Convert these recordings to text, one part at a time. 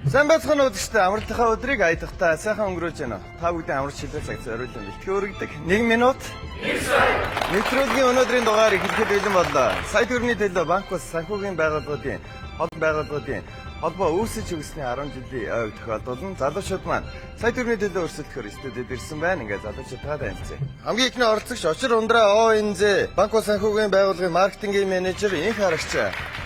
Сайн байцгаана уу гэжтэй амралтынхаа өдрийг аялахтаа сайхан өнгөрөөж байна. Та бүхэн амралт шилдэг цаг зориулсан бэлтгэн өргөдөг. 1 минут. Нэвтрүүлгийн өнөөдрийн дугаар эхлэхэд бэлэн боллоо. Сая төгрөгийн төлөө банк ус санхүүгийн байгууллагуудын холбоо үүсэж өгсөний 10 жилийн ойг тохиолдол нь залуучууд маань сая төгрөгийн төлөө өрсөлдөхөөр студид ирсэн байна. Ингээд залуучуудаа танилцъя. Хамгийн ихний оролцогч Очир Ундраа ОНЗ банк ус санхүүгийн байгууллагын маркетингийн менежер Инх Харагч.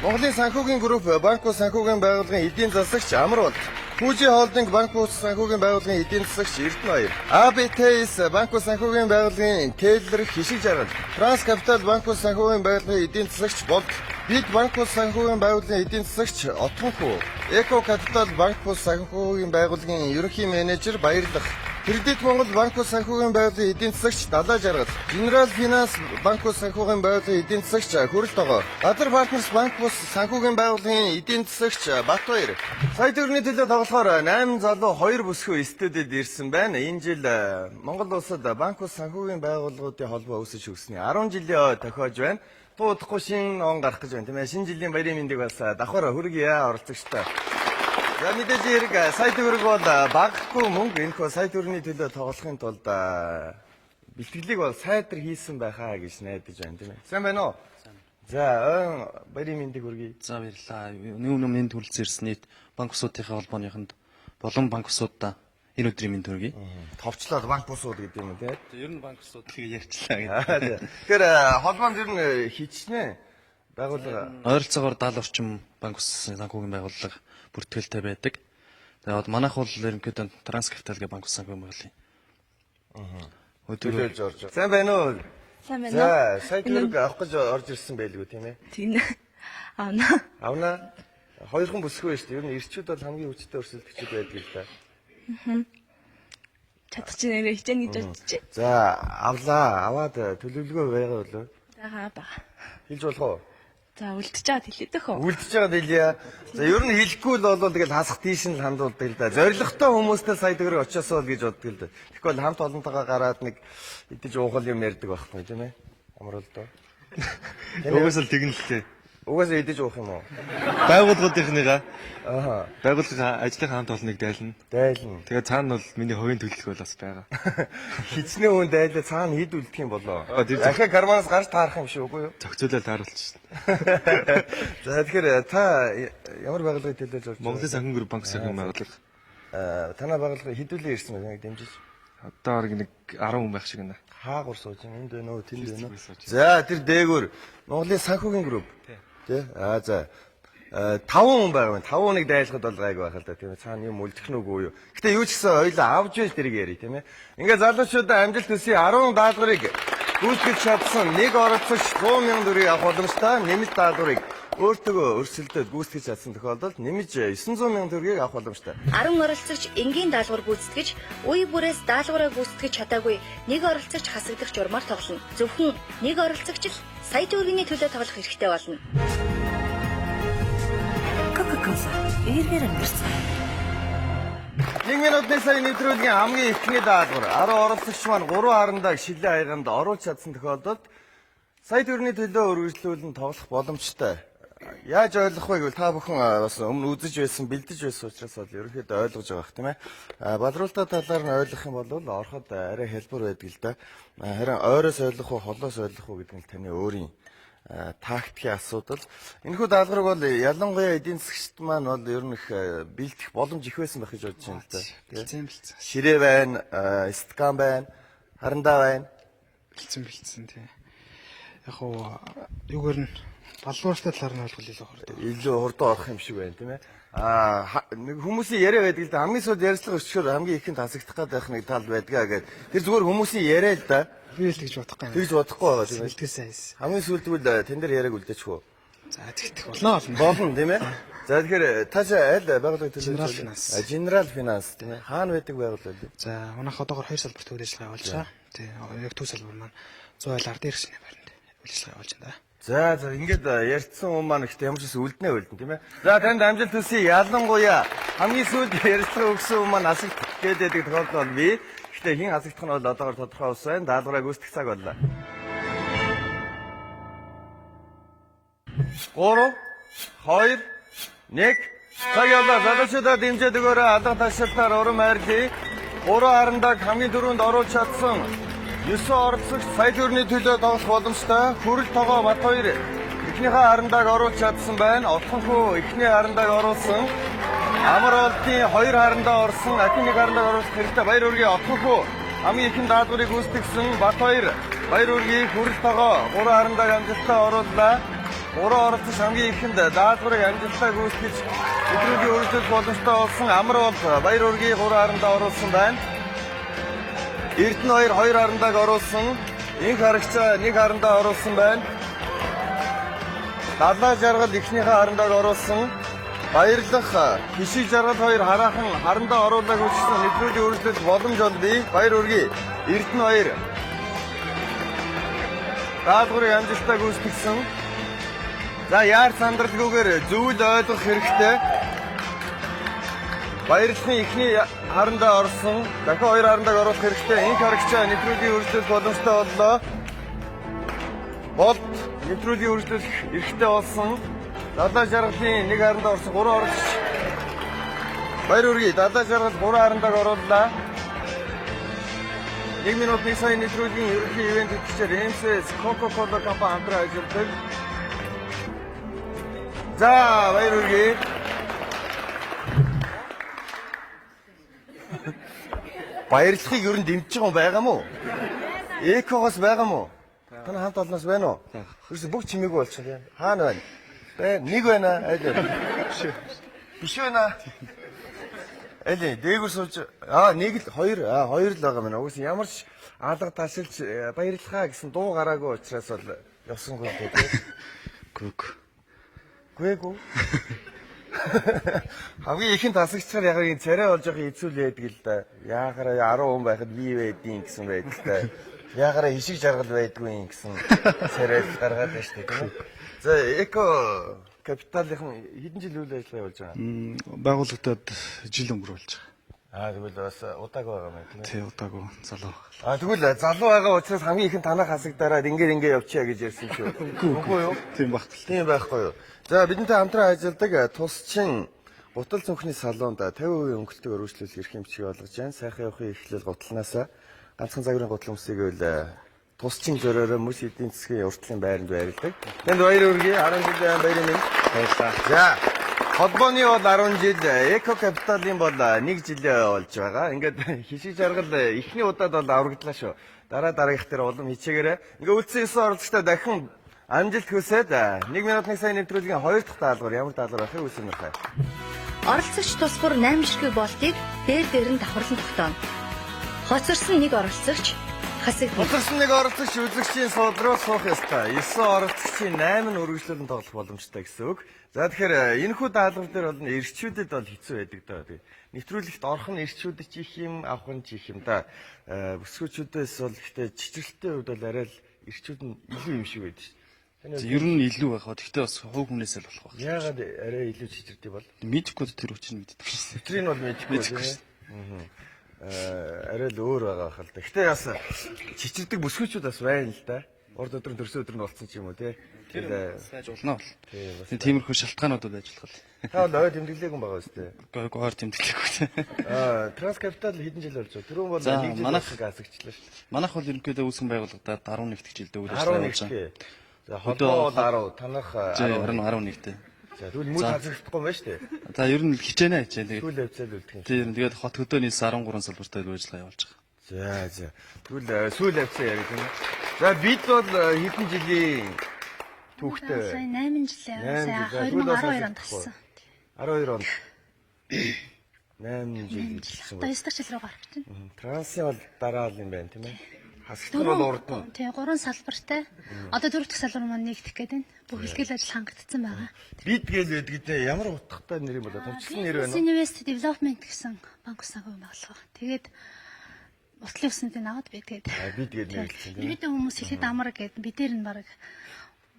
Монголын санхүүгийн групп банк ус санхүүгийн байгууллагын эдийн засагч Амар бол. Хүүжи холдинг банк ус санхүүгийн байгууллагын эдийн засагч Эрдэнэбаяр. АБТС банк ус санхүүгийн байгууллагын Тейлер Хишиг Жаргал. Транс Капитал банк ус санхүүгийн байгууллагын эдийн засагч Болд. Бид банк ус санхүүгийн байгууллагын эдийн засагч Отгонхүү. Эко Капитал банк ус санхүүгийн байгууллагын ерөнхий менежер Баярлах. Кредит Монгол банк ус санхүүгийн байгууллагын эдийн засагч Далаа Жаргал. Генерал Финанс банк ус санхүүгийн байгууллагын эдийн засагч Хүрэл Тогоо. Бадар Партнерс банк ус санхүүгийн байгууллагын эдийн засагч Батбаяр. Сая төгрөгийн төлөө тоглохоор 8 залуу 2 бүсгүй студид ирсэн байна. Энэ жил Монгол улсад банк ус санхүүгийн байгууллагуудын холбоо үүсэж өгсөний 10 жилийн тохиож байна. Туудахгүй шинэ он гарах гэж байна тийм ээ. Шинэ жилийн баярын мэндийг бас давхар хүргье оролцогчтой. За мэдээж хэрэг сая төгрөг бол багахгүй мөнгө энэхүү сая төгрөгийн төлөө тоглохын тулд бэлтгэлийг бол сайдар хийсэн байхаа гэж найдаж байна тийм ээ. Сайн байна уу? За баярын мэндийг хүргэе. За баярлалаа. Өмнө төлөц ирсэн нийт банк усуудынхаа холбооныхонд болон банк усуудаа энэ өдрийн мэнд хүргэе. Товчлоод банк усууд гэдэг юм тийм. Ер нь банк усуудыг ярьчлаа гэдэг. Тэгэхээр холбоонд ер нь хичнээн байгууллага ойролцоогоор 70 орчим банк ус санхүүгийн байгууллага бүртгэлтэй байдаг. Тэгээд манайх бол ерөнхийдөө Транскапитал гэх банк ус санхүүгийн байгууллага. Өдөөлж орж. Сайн байна уу? Сайн байна уу? За, сая төгрөг авах гэж орж ирсэн байлгүй тийм ээ. Тийм. Авна. Авна. Хоёрхан бүсгүй шүү дээ. Ер нь ирчүүд бол хамгийн хүчтэй өрсөлдөгчд байдаг л да. Чадах чи нэрээ хичээн гэж бодож чи. За, авлаа. Аваад төлөвлөгөө байгаа болов? Бага. Хэлж болох уу? За үлдчихэж байгаад хэлээд өх. Үлдчихэж байгаа дэлье. За, ер нь хэлэхгүй л бол тэгэл хасах тийш нь хандуулдаг л да. Зоригтой хүмүүстэй сая төгрөг очиосоо л гэж боддог л да. Тэгэхгүй хамт олонтойгоо гараад нэг идэж уухал юм ярьдаг байхгүй тийм ээ. Амар л доо. Угсаал тэгнэлтэй. Угаасаа идэж уух юм уу? Байгууллагуудынхныгаа Ааха. байгууллага ажлынхаа хамт олныг дайлна. Дайлна. Тэгээд цаана бол миний хувийн төлөвлөгөө бас байгаа. Хичнээн хүн дайлаа цаана хэд үлдэх юм болоо. Тэр Дахиад карманаас гарч таарах юм шүү үгүй юу? зохицуулаад тааруулчихсан. За тэгэхээр та ямар байгууллагыг төлөөлж орж Монголын санхүүгийн групп банк санхүүгийн байгууллага. Танай байгууллага хэдүүлээ ирсэн байна дэмжиж? Одоо нэг 10 хүн байх шиг байна. Хаагур сууж юм. Энд байна уу, тэнд байна уу? За тэр дээгүүр Монголын санхүүгийн групп. Тэ? За 5 хүн байгаа байна. 5 хүнийг дайлахад бол гайг байх л да тийм ээ. Цаана юм үлдэх нь үгүй юу. Гэтэ юу ч гэсэн хоёлаа авч байж тэрийг яри тийм ээ. Ингээ залуучуудаа амжилт хүсье 10 даалгаврыг гүйцэтгэж чадсан нэг оролцогч 100 мянган төгрөгийг авах боломжтой. Нэмэлт даалгаврыг өөртөө өрсөлдөд гүйцэтгэж чадсан тохиолдолд нэмж 900 мянган төгрөгийг авах боломжтой. 10 оролцогч энгийн даалгавар гүйцэтгэж, үе бүрээс даалгавраа гүйцэтгэж чадаагүй нэг оролцогч хасагдах журмаар тоглоно. Зөвхөн нэг оролцогч л сая төгрөгийн төлөө тоглох хэрэгтэй болно. Coca-Cola. Эргээр өнгөрсөн. 1 минутын сая нэвтрүүлгийн хамгийн ихний даалгавар 10 оролцогч маань 3 харандааг шилээ хаяганд оруулж чадсан тохиолдолд сая төгрөгийн төлөө үргэлжлүүлэн тоглох боломжтой. Яаж ойлгох вэ гэвэл та бүхэн бас өмнө үзэж байсан, бэлдэж байсан учраас бол ерөнхийдөө ойлгож байгаа хэрэг тийм ээ. Бадруултаа талаар нь ойлгох юм бол ороход арай хэлбэр байдаг л да. Харин ойроос ойлгох уу, холоос ойлгох уу гэдэг нь таны өөрийн тактикийн асуудал. Энэхүү даалгаврыг бол ялангуяа эдийн засагчд маань бол ер нь их бэлдэх боломж их байсан байх гэж бодож байна л да. Бэлцэн. Ширээ байна, стакан байна, харандаа байна. Бэлцэн тий. Яг уу юугаар нь балууртай талаар нь ойлгох илүү хурд. Илүү хурдан орох юм шиг байна тийм ээ. Нэг хүмүүсийн яриа байдаг л да. Хамгийн сүүлд ярилцлага өчгөр хамгийн ихэнд хасагдах гэдэг нэг тал байдгаа гэдэг. Тэр зүгээр хүмүүсийн яриа л да. Би л тэгж бодохгүй юм. Тэгж бодохгүй байгаа тийм ээ. Бэлтгэл сайс. Хамгийн сүүлд тэгвэл тэн дээр яриаг үлдээчихв. За тэгтэх болно. Болно тийм ээ. За тэгэхээр та аль байгууллагыг General Finance. General Finance тийм ээ. Хаана байдаг байгууллага вэ? За манайх одоогоор 2 салбарт үйл ажиллагаа явуулж байгаа. Тий. Яг төв салбар маань 100 ард ирсэн байранд үйл ажиллагаа явуулж байна да. За ингээд ярьцсан хүмүүс маань ихтэй ямар ч ус үлднэ тийм ээ. За танд амжилт хүсье. Ялангуяа хамгийн сүүлд ярьцлага өгсөн хүмүүс маань асуулт гэдэг тохиолдол бол би. Гэхдээ хин асуултах нь бол одоогоор тодорхой ус байна. Даалгавраа гүйцэтгэх цаг боллоо. 3 2 1 Цагийн болоо залуучуудаа дэмжиж өгөөрэй. Алга ташаалтаар урам хайрлаа. 3 харандаг хамгийн дөрөнд оруулж чадсан 9 оролцогч сая төгрөгийн төлөө тоглох боломжтой. Хүрэл тогоо бат хоёр эхнийхээ харандаг оруулж чадсан байна. Отхонхоо эхний харандаг оруулсан. Амар олдын 2 харандаа орсон. Ахин 1 харандаа оруулах хэрэгтэй. Баяр үргийн отхонхоо хамгийн ихэнд даалгаврыг гүйцэтгэсэн бат хоёр. Баяр үргийн хүрэл тогоо 3 харандаг амжилттай орууллаа. 3 оролцогч хамгийн ихэнд даалгаврыг амжилттай гүйцэтгэж өдрийн үргэлжлэх боломжтой болсон. Амар бол баяр үргийн 3 харандаа оруулсан байна. Эрдэнэ 2 харандааг оруулсан. Инх харагчаа 1 харандаа оруулсан байна. Далаа жаргал эхнийхээ харандааг оруулсан. Баярлах хишиг жаргал 2 хараахан харандаа оруулаад үлдсэн нэвтрүүлгийн үргэлжлэх боломж олдъё. Баяр үргээ Эрдэнэ 2 даалгаврыг амжилттай гүйцэтгэсэн. За яар сандралгүйгээр зөвл ойлгох хэрэгтэй. Баярлахын эхний харандаа орсон. Дахин 2 харандааг оруулах хэрэгтэй. Инх харагчаа нэвтрүүлгийн үргэлжлэх боломжтой боллоо. Болт нэвтрүүлгийн үргэлжлэх эрхтэй болсон. Далаа жаргалын 1 харандаа орсон 3 оролцогч. Баяр үргээ далаа жаргал 3 харандааг орууллаа. 1 минут 1 сая нэвтрүүлгийн ерөнхий ивент идэвхжээр MCS Coca-Cola компани хамтран ажилладаг. За баяр үргээ. Баярлахыг ер нь дэмжиж байгаа юм байгаа мó? Экогоос байгаа мó? Таны хамт олноос байна уу? Ерөөс бүх чимээгүй болчихлоо. Хаана байна? Нэг байна. Аль вэ? Биш байна. Аль дээгүүр сууж нэг л хоёр л байгаа мэн. Угс ямар ч алга ташилж баярлахаа гэсэн дуу гараагүй учраас бол явсангүй дээ. Гүйгүү. Хамгийн ихэнд тасагчаар яг энэ царай болж байгаа эзүүл байдаг л да. Яагараа 10 хүн байхад би байдгийн гэсэн байдалтай. Яагараа хишиг жаргал байдгүй гэсэн царай гаргаад байна шүү дээ тийм үү. За эко капиталын хэдэн жил үйл ажиллагаа явуулж байгаа? Байгууллагатад жил өнгөрүүлж байгаа. Тэгвэл бас удааг байгаа юм тийм үү? Тий, удаагүй залуу. Тэгвэл залуу байгаа учраас хамгийн ихэнд танаа хасагдараад ингээ явчихъя гэж ярьсан ч үгүй юу? Тийм багтал. Тийм байхгүй юу? За бидэнтэй хамтран ажилладаг тусчин гутал цүнхний салонд 50% өнгөлтөг өргөжлөл эрх хэмжээ болгож байна. Сайхан явахын эхлэл гутланаасаа ганцхан загварын гутал өмсөйг л тусчин зөрөөрөө мөс эдийн засгийн уртлын байранд байрладаг. Тэнд баяр үргээ 10 жилийн баярын минь. Баярлалаа. За холбооны бол 10 жил, эко капиталын бол 1 жилээ болж байгаа. Ингээд хишиг жаргал эхний удаад бол аврагдлаа шүү. Дараагийнх дээр улам хичээгээрээ. Ингээд үлдсэн 9 оролцогчтой дахин амжилт хүсээд 1 минут 1 сая нэвтрүүлгийн 2 дахь даалгавар ямар даалгавар байхыг үсэмнэрхай. Оролцогч тус бүр 8 ширхэг болтыг дээр нь давхарлан тогтооно. Хоцорсон 1 оролцогч хасагдана. Хоцорсон 1 оролцогч үзэгчийн сууд руу суух ёстой. 9 оролцогчийн 8 нь үргэлжлүүлэн тоглох боломжтой гэсэн үг. За тэгэхээр энэхүү даалгавар дээр бол эрчүүдэд бол хэцүү байдаг даа. Нэвтрүүлэгт орох нь эрчүүдэд ч их юм, авах нь ч их юм да. Бүсгүүчүүдээс бол гэхдээ чичрэлтийн хувьд бол арай л эрчүүд нь илүү юм шиг байдаг шүү. Ер нь илүү байх. Гэхдээ бас хувь хүнээс л болох байх. Яагаад арай илүү чичирдээ бол? Мэдхгүй тэр үчиг нь мэддэг шээ. Тэрийг бол мэдхгүй шүү. Арай л өөр байгаа хэл. Гэхдээ бас чичирдэг бүсгүүчүүд бас байна л да. Урд өдрөн төрсөн өдөр нь болсон ч юм уу те. Тэр сайж болно бол. Тиймэрхүү шалтгаанууд байж болох л. Та бол ой тэмдэглээгүй байгаа үстэй. Үгүй гоор тэмдэглээгүй. Транскапитал хэдэн жил болж байгаа? Түрүүн бол 1 жил хасагчлаа шүү. Манайх бол ерөнхийдөө үүсгэн байгууллагадад 11 дэх жилдээ үйл ажиллагаа явуулж байгаа. За холбоо бол 10, танах 11-тэй. За тэгвэл мөн хазагдахгүй байна шүү дээ. За ер нь хичээнэ. Тэгээд сүүл явцаад үлдэх юм. Тийм тэгээд хот хөдөөний 13 салбартай үйл ажиллагаа явуулж байгаа. За. Тэгвэл сүүл явцаа яриад байна. За бид бол хэдэн жилийн түүхтэй. Сая 8 жилээ. Сая 2012 онд тассан. 12 онд 8 жил гэсэн. Одоо 9 дахь жил рүү гарч байна. Трансын бол дараа л юм байна тийм ээ. Хасагт нь бол урд нь. Тий, 3 салбартай. Одоо 4 дахь салбар маань нэгдэх гээд байна. Бүх хэлхэл ажил хангагдсан байгаа. Бид гээл байдаг ямар утгатай нэр юм бол томчлон нэр байна уу? Invest Development гэсэн банк ус санхүү байгууллага. Тэгээд уртлын өснөдийг аваад би тэгээд бид гээл нэрлсэн тийм ээ. Ирээдүйн хүмүүс хэлэхэд амар гээд бидээр нь баг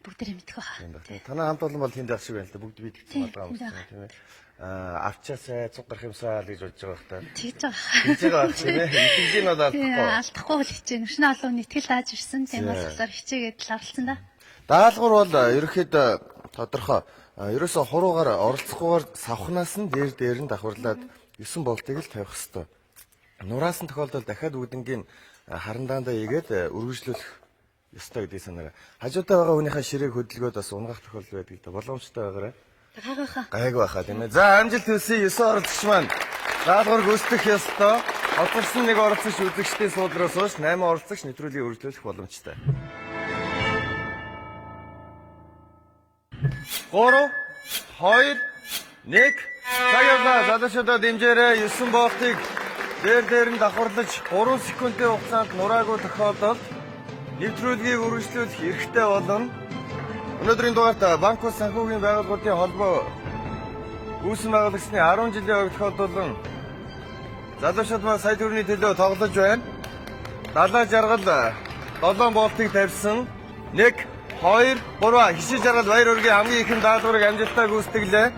бүгдээрээ мэдэх байгаа. Танай хамт олон бол тэнд байх шиг байна л да. Бүгд бид гэсэн байгаа юм тийм ээ. Авчаасаа цуг гарах юмсаа л гэж бодож байгаа хта. Тэгж байгаа. Тэгж байгаа тийм ээ. Итгэлийн бол алдахгүй. Алдахгүй л хичээнэ. Өшнө олон нийтгэл дааж ирсэн. Тийм болохоор хичээгээд л авалцсан да. Даалгавар бол ерөөхдөө тодорхой ерөөсө хуруугаар оролцохгүйгээр савхнаас нь дээр нь давхарлаад 9 болтыг л тавих хэвээр. Нураасан тохиолдолд дахиад бүгднгийн харандаандаа ийгээд үргэлжлүүлэх ёстой гэдэг санаа. Хажуудаа байгаа хүнийхээ ширээг хөдөлгөөд бас унгах тохиолдол байдаг да. Боломжтой байгаарай. Гайг байхаа тийм ээ. За амжилт хүсье 9 оролцогч маань. Даалгавар гүйцэтгэх ёстой. Хоцорсон нэг оролцогч үзэгчдийн суудлаас хойш 8 оролцогч нэвтрүүлгийг үргэлжлүүлэх боломжтой. 3 2 1 цагаалаа залуучуудаа дэмжээрэй. 9 болтыг дээр нь давхарлаж 3 секундын хугацаанд нураагүй тохиолдолд нэвтрүүлгийг үргэлжлүүлэх эрхтэй болно. Өнөөдрийн дугаарт Банкус санхүүгийн байгууллагуудын холбоо үүсгэн байгуулагчны 10 жилийн өмнө тохиолдолн залуучууд маань сая төгрөгийн төлөө тоглож байна. Далаа жаргал 7 болтыг тавьсан. 1 2 3 хишиж жаргал баяр үргийн хамгийн ихэн даалгаврыг амжилттай гүйцэтгэлээ.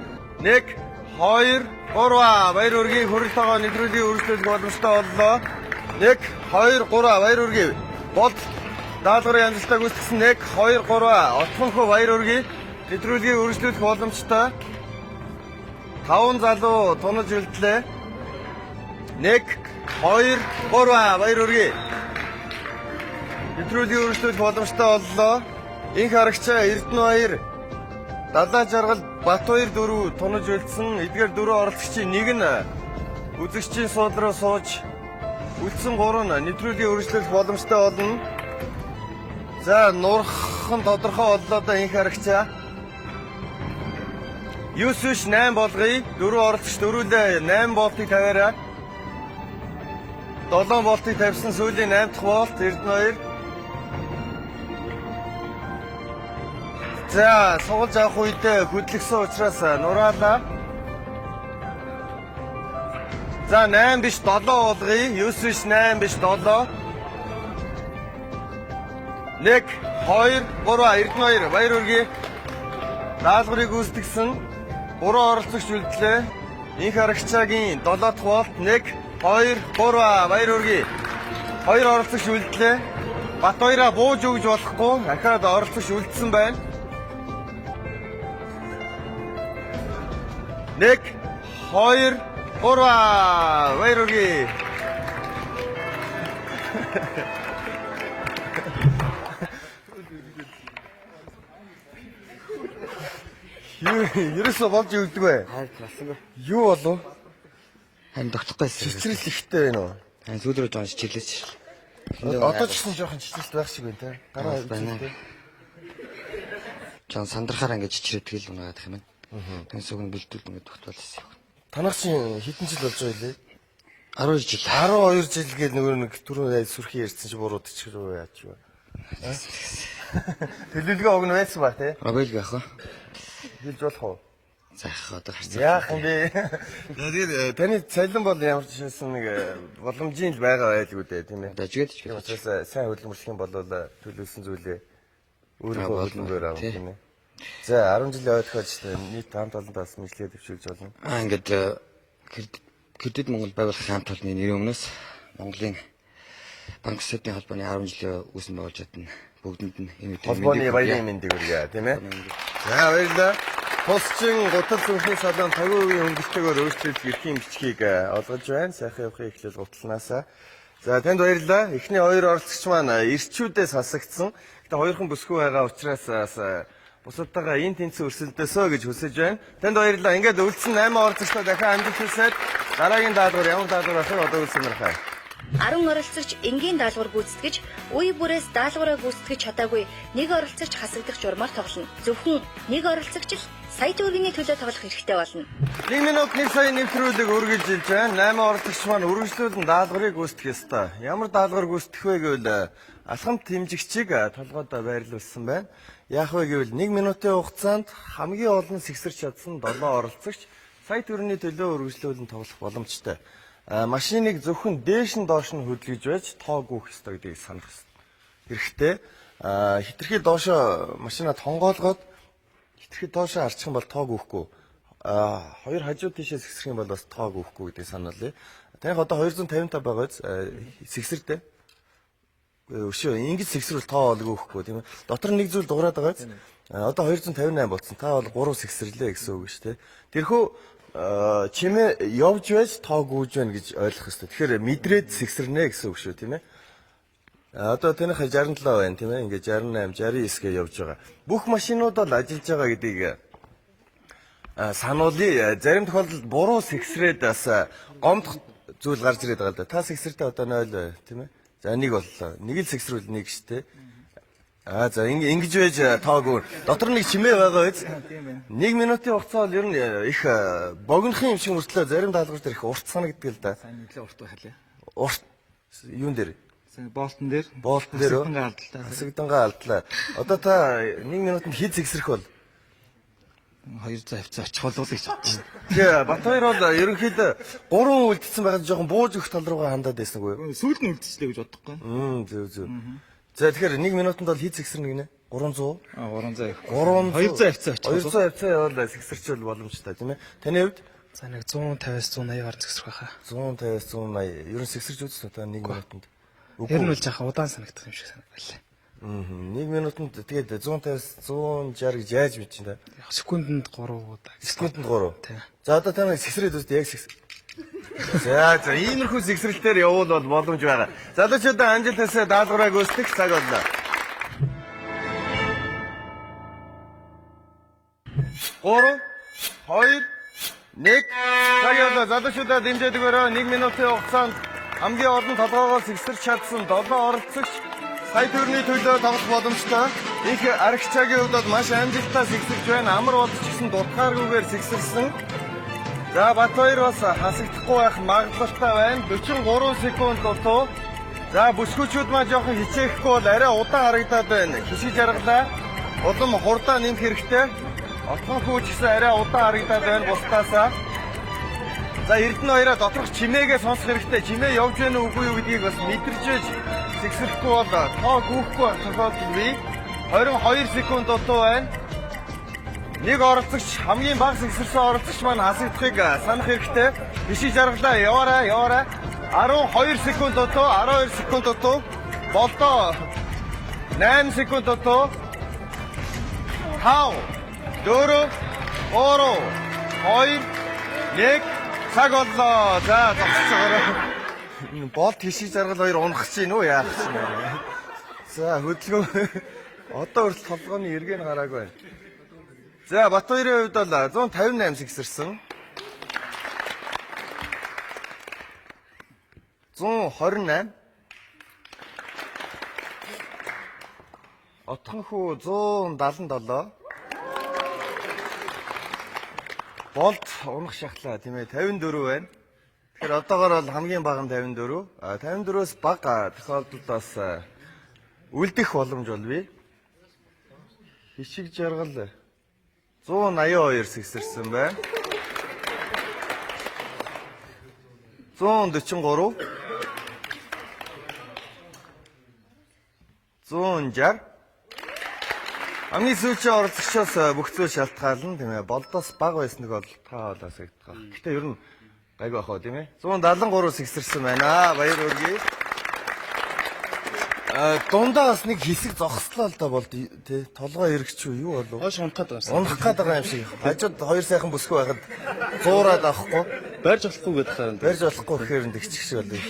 1 2 3 баяр үргийн хөрөлтөөгөө нэвтрүүлгийг үргэлжлүүлэх боломжтой боллоо. 1 2 3 баяр үргийн болт даалгаврыг амжилттай гүйцэтгсэн. 1 2 3 отхонхоо баяр үргийн нэвтрүүлгийг үргэлжлүүлэх боломжтой. 5 залуу тунаж үлдлээ. 1 2 3 баяр үргийн нэвтрүүлгийг үргэлжлүүлэх боломжтой боллоо. Инх харагчаа Эрдэнэбаяр Далаа жаргал Батбаяр 4 тунаж үлдсэн. Эдгээр 4 оролцогчийн нэг нь үзэгчийн суудлын руу сууж үлдсэн 3 нь нэвтрүүлгийг үргэлжлүүлэх боломжтой болно. За нурхан тодорхой боллоо да инх харагчаа. 9-8 болгоё. 4 оролцогч дөрүүлээ 8 болтыг тавиараа. 7 болтыг тавьсан сүүлийн 8 дахь болт Эрдэнэбаяр. За суулж авах үедээ хөдлөгсөн учраас нураалаа. За 8 биш 7 болгоё. 9 биш 8 биш 7. 1 2 3 Эрдэнэбаяр баяр үргийн даалгаврыг гүйцэтгсэн. 3 оролцогч үлдлээ. Инх харагчаагийн 7 дахь болт 1 2 3 баяр үргийн 2 оролцогч үлдлээ. Батбаяраа бууж өгж болохгүй. Дахиад оролцогч үлдсэн байна. 1 2 3 баяр үргийн ерөөсөө болж өгдөг бай. Хайр талсан. Юу болов? Харин тогтохгүй байсан. Чичрэл ихтэй байна уу? Харин сүүлрүү жоон чичлээч. Одоо ч гэсэн жоохон чичрэлт байх шиг байна те. Гараа байна. Жоон сандрахаар ингэж чичрээдэг л унаад их юм байна. Тэгээс үг нь бэлдүүл ингэ тогтоолсон юм. Танах чинь хэдэн жил болж байгаа лээ? 12 жил. 12 жил гээд нөгөө нэг түрүү сүрхий ярьсан чи буруу тичрүү яаж вэ? Төлөвлөгөө өгнө байсан ба те? Абэл гэх хаа. Хэлж болох уу? За одоо харцаа. Яах юм бэ? Тэгээд таны цалин бол ямар ч шийсэн нэг боломжийн л байгаа байлгүй дээ тийм ээ. Дажгээд ч Тийм учраас сайн хөдөлмөрлөх юм бол төлөвлөсөн зүйлээ өөрийнхөө хөдөлмөрөөр авах тийм ээ. За 10 жилийн ойдхойч нийт хамт олонтаас мэдлэгээ дэвшүүлж болно. Ингээд Кредит Монгол байгууллагын хамт олонны нэрийн өмнөөс Монголын банк системийн холбооны 10 жилийн үүсгэн байгуулж чадна. Бүгдэнд нь энэ холбооны баярын мэндийг хүргье тийм ээ. За баярлалаа. Тусчин гутал зүнхний салон 50% хөнгөлтөөр өөрчлөлт эрхийн бичгийг олгож байна. Сайхан явахын эхлэл гуталнаасаа. За танд баярлалаа. Эхний 2 оролцогч маань эрчүүдээс хасагдсан. Гэтэ хоёрхан бүсгүй байгаа учраас бусадтайгаа эн тэнцэн өрсөлдөөсөө гэж хүсэж байна. Танд баярлалаа. Ингээд үлдсэн 8 оролцогчтой дахин амжилт хүсээд дараагийн даалгавар ямар даалгавар ахыг одоо үлсэмэрхай. 10 оролцогч энгийн даалгавар гүйцэтгэж, үе бүрээс даалгавраа гүйцэтгэж чадаагүй нэг оролцогч хасагдах журмаар тоглоно. Зөвхөн нэг оролцогч л сая төгрөгийн төлөө тоглох хэрэгтэй болно. 1 минут 1 сая нэвтрүүлэг үргэлжилж байна. 8 оролцогч маань үргэлжлүүлэн даалгаврыг гүйцэтгэх ёстой. Ямар даалгавар гүйцэтгэх вэ гэвэл алхамт хэмжигчийг толгойдоо байрлуулсан байна. Яах вэ гэвэл 1 минутын хугацаанд хамгийн олон сэгсэрч чадсан 7 оролцогч сая төгрөгийн төлөө үргэлжлүүлэн тоглох боломжтой. Машиныг зөвхөн дээш нь доош нь хөдөлгөж байж тоо гүйх ёстой гэдгийг санах хэрэгтэй. Хитрхи доошоо машинаа тонгоолгоод хитрхи доошоо арчих юм бол тоо гүйхгүй. Хоёр хажуу тийшээ сэгсрэх юм бол бас тоо гүйхгүй гэдгийг сануулъя. Таних одоо 255 байгааз сэгсэрдэ. Өшөө ингэж сэгсрүүл тоо олгүй өгөхгүй тийм ээ. Дотор нэг зүйл дуурайд байгаа биз? Одоо 258 болсон. Та бол 3 сэгсрлээ гэсэн үг шүү дээ. Тэрхүү чимээ явж байж тоо гүйж байна гэж ойлгох хэрэгтэй. Тэгэхээр мэдрээд сэгсэрнэ гэсэн үг шүү тийм ээ. Одоо тэнийх 67 байна тийм ээ. Ингээ 68, 69 гээ явж байгаа. Бүх машинууд бол ажиллаж байгаа гэдгийг сануулъя. Зарим тохиолдолд буруу сэгсрээд бас гомдох зүйл гарч ирээд байгаа л да. Та сэгсэртээ одоо 0 тийм ээ. За нэг боллоо. Нэг л сэгсрүүл нэг штэ. За ингэж байж тоогүй. Дотор нэг чимээ байгаа биз? 1 минутын хугацаа бол ер нь их богинохын юм шиг мөртлөө зарим даалгавар дээр их урт санагддаг л да. Сайн нэлээ урт байх лээ. Урт юун дээр? Болтон дээр. Болтон дээр. Хасагдангаа алдлаа. Одоо та 1 минутанд хэд сэгсрэх бол? 200 хавцаа очих болов уу гэж бодчих. Тэгээ Батбаяр бол ерөнхийдөө 3 үлдсэн байгаад жоохон бууж өгөх тал руугаа хандаад байсан гүй юу? Сүүлд нь үлдчихлээ гэж бодохгүй. Зөв. За тэгэхээр 1 минутанд бол хэд сэгсэрнэ гинэ? 300. 300 их. 200 хавцаа очих. 200 хавцаа явал сэгсэрчүүл боломжтой тийм ээ. Таны хувьд За нэг 150-аас 180 гаруй зэгсрэх байхаа. 150-аас 180. Ер нь сэгсэрч үзсэн та 1 минутанд. Ер нь бол жаахан удаан санагдах юм шиг санагдалаа. 1 минутанд тэгээд 150-аас 160 гэж яаж мэдэж байна? Секундэд 3 удаа. Секундэд 3. Тийм. За одоо та нэг сэгсрээд үзтээ яг сэгс. За иймэрхүү сэгсрэлтээр явуул бол боломж байгаа. Залуучуудаа амжилттай даалгавраа гүйцэтгэх цаг боллоо. 3 2 1 цаг явлаа. Залуучуудаа дэмжиж өгөөрэй. 1 минутын хугацаанд хамгийн олон толгоогоо сэгсэрч чадсан 7 оролцогч сая төгрөгийн төлөө тоглох боломжтой. Их аригчаагийн хувьд бол маш амжилттай сэгсэрч байна. Амар болж гисэн дутгааргүйгээр сэгсэрсэн. За Батбаяр бас хасагдахгүй байх магадлалтай байна. 43 секунд дутуу. За бүсгүүчүүд маань жоохон хичээхгүй бол арай удаан харагдаад байна. Хишиг жаргалаа. Улам хурдаа нэмэх хэрэгтэй. Отхон хүү ч гэсэн арай удаан харагдаад байна бусдаасаа. За Эрдэнэ хоёроо доторх чимээгээ сонсох хэрэгтэй. Чимээ явж байна уу үгүй юу гэдгийг бас мэдэрч байж сэгсрэхгүй бол тоо гүйхгүй тохиолдол бий. 22 секунд дутуу байна. Нэг оролцогч хамгийн бага сэгсэрсэн оролцогч маань хасагдахыг санах хэрэгтэй. Бишиг жаргалаа яваарай. 12 секунд дутуу, 12 секунд дутуу. Болдоо 8 секунд дутуу. 5 4 3 2 1 цаг боллоо. За зогсоогоорой. Болт хишиг жаргал хоёр унах чинь үү яах чинь. За хөдөлгөөн одоо хүртэл толгойн эргэн гараагүй байна. За Батбаярын хувьд бол 158 сэгсэрсэн. 128. Отхон хүү 177. Болт унах шахлаа тийм ээ 54 байна. Тэгэхээр одоогоор бол хамгийн бага нь 54. 54-өөс бага тохиолдолд бас үлдэх боломж бол бий. Хишиг жаргал 182 сэгсэрсэн байна. 143 160 Хамгийн сүүлийн оролцогчоос бүх зүйл шалтгаална тийм ээ. Болдоос бага байсныг бол та болоосагдах. Гэтэ ер нь гайгүй ах уу тийм ээ. 173 сэгсэрсэн байна. Баяр хүргэе. Дундаа бас нэг хэсэг зогслоо л да бол тий. Толгой эргэж юу болов? Хойш унтахад байгаа юм. Унах гээд байгаа юм шиг. Хажууд хоёр сайхан бүсгүй байхад зуураад авахгүй. Барьж болохгүй гэдэг харин. Барьж болохгүй гэхээр тэгчих шиг болов.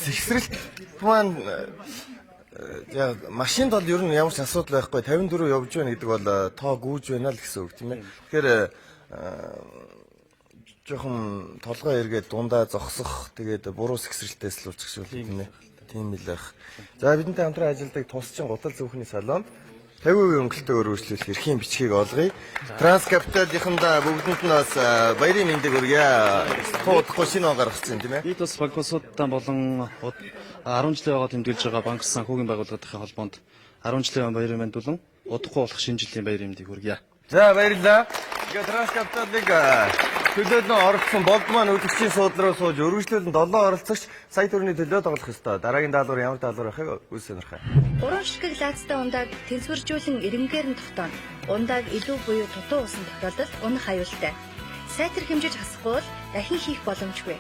Сэгсрэлт маань яг машинд бол ер нь ямар ч асуудал байхгүй 54 явж байна гэдэг бол тоо гүйж байна л гэсэн үг тийм ээ. Тэгэхээр жоохон толгой эргээд дундаа зогсох тэгээд буруу сэгсрэлтээс л үүсчих шиг тийм ээ. Тийм л байх. За бидэнтэй хамтран ажилладаг тусчин гутал зөвхний салон 50% өнгөлтөд өргөжлүүлэх эрхийн бичгийг олгоё. Транскапиталынхаа бүгдэнд нь бас баярын мэндийг хүргье. Туудахгүй шинэ он гаргацсан тийм ээ. Бид бас банкусуудтай болон 10 жилийн байгаа тэмдэглэж байгаа банк санхүүгийн байгууллагын холбоонд 10 жилийн баярын мэндүүлэн удахгүй болох шинэ жилийн баярын мэндийг хүргье. За баярлалаа. Тэгээд транскапиталыг төлөөлөн оролцсон болд маань өдөрчийн суудлын руу сууж өргөжлүүлэн 7 оролцогч сая төгрөгийн төлөө тоглох ёстой. Дараагийн даалгавар ямар даалгавар байхыг үл сонирхъя. 3 ширхэг лаацтай ундааг тэнцвэржүүлэн эренгээр нь тогтооно. Ундааг илүү буюу дутуу усан тохиолдолд унах аюултай. Сайтар хэмжиж хасахгүй бол дахин хийх боломжгүй.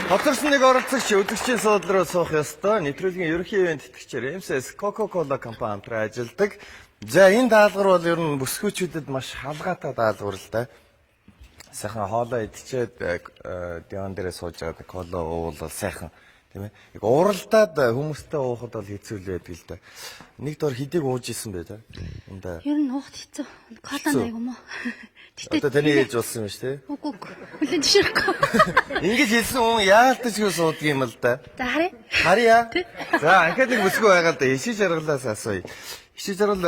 Хоцорсон нэг оролцогч үзэгчийн суудлын руу суух ёстой. Нэвтрүүлгийн ерөнхий ивент тэтгэгчээр MSS Coca-Cola компани хамтран ажилладаг. За энэ даалгавар бол ер нь бүсгүйчүүдэд маш халгаатай даалгавар л да. Сайхан хоолоо идчихэд диван дээр сууж байгаа кола уувал сайхан тийм ээ. Яг уралдаад хүмүүстэй уухад бол хэцүү л байдаг л да. Нэг дор хэдийг ууж исэн бай та. Энд Ер нь уухт хэцүү. Кола нэг юм уу? одоо таны ээж болсон юм шүү дээ. Үгүй. Хүлэн зөвшөөрөхгүй. Ингэж хэлсэн хүн яалтаж юу суудаг юм л да. За харъя. Харьяа. За анхаад нэг бүсгүй байгаа л да. Ишиж жаргалаас асууя. Ишиж жаргал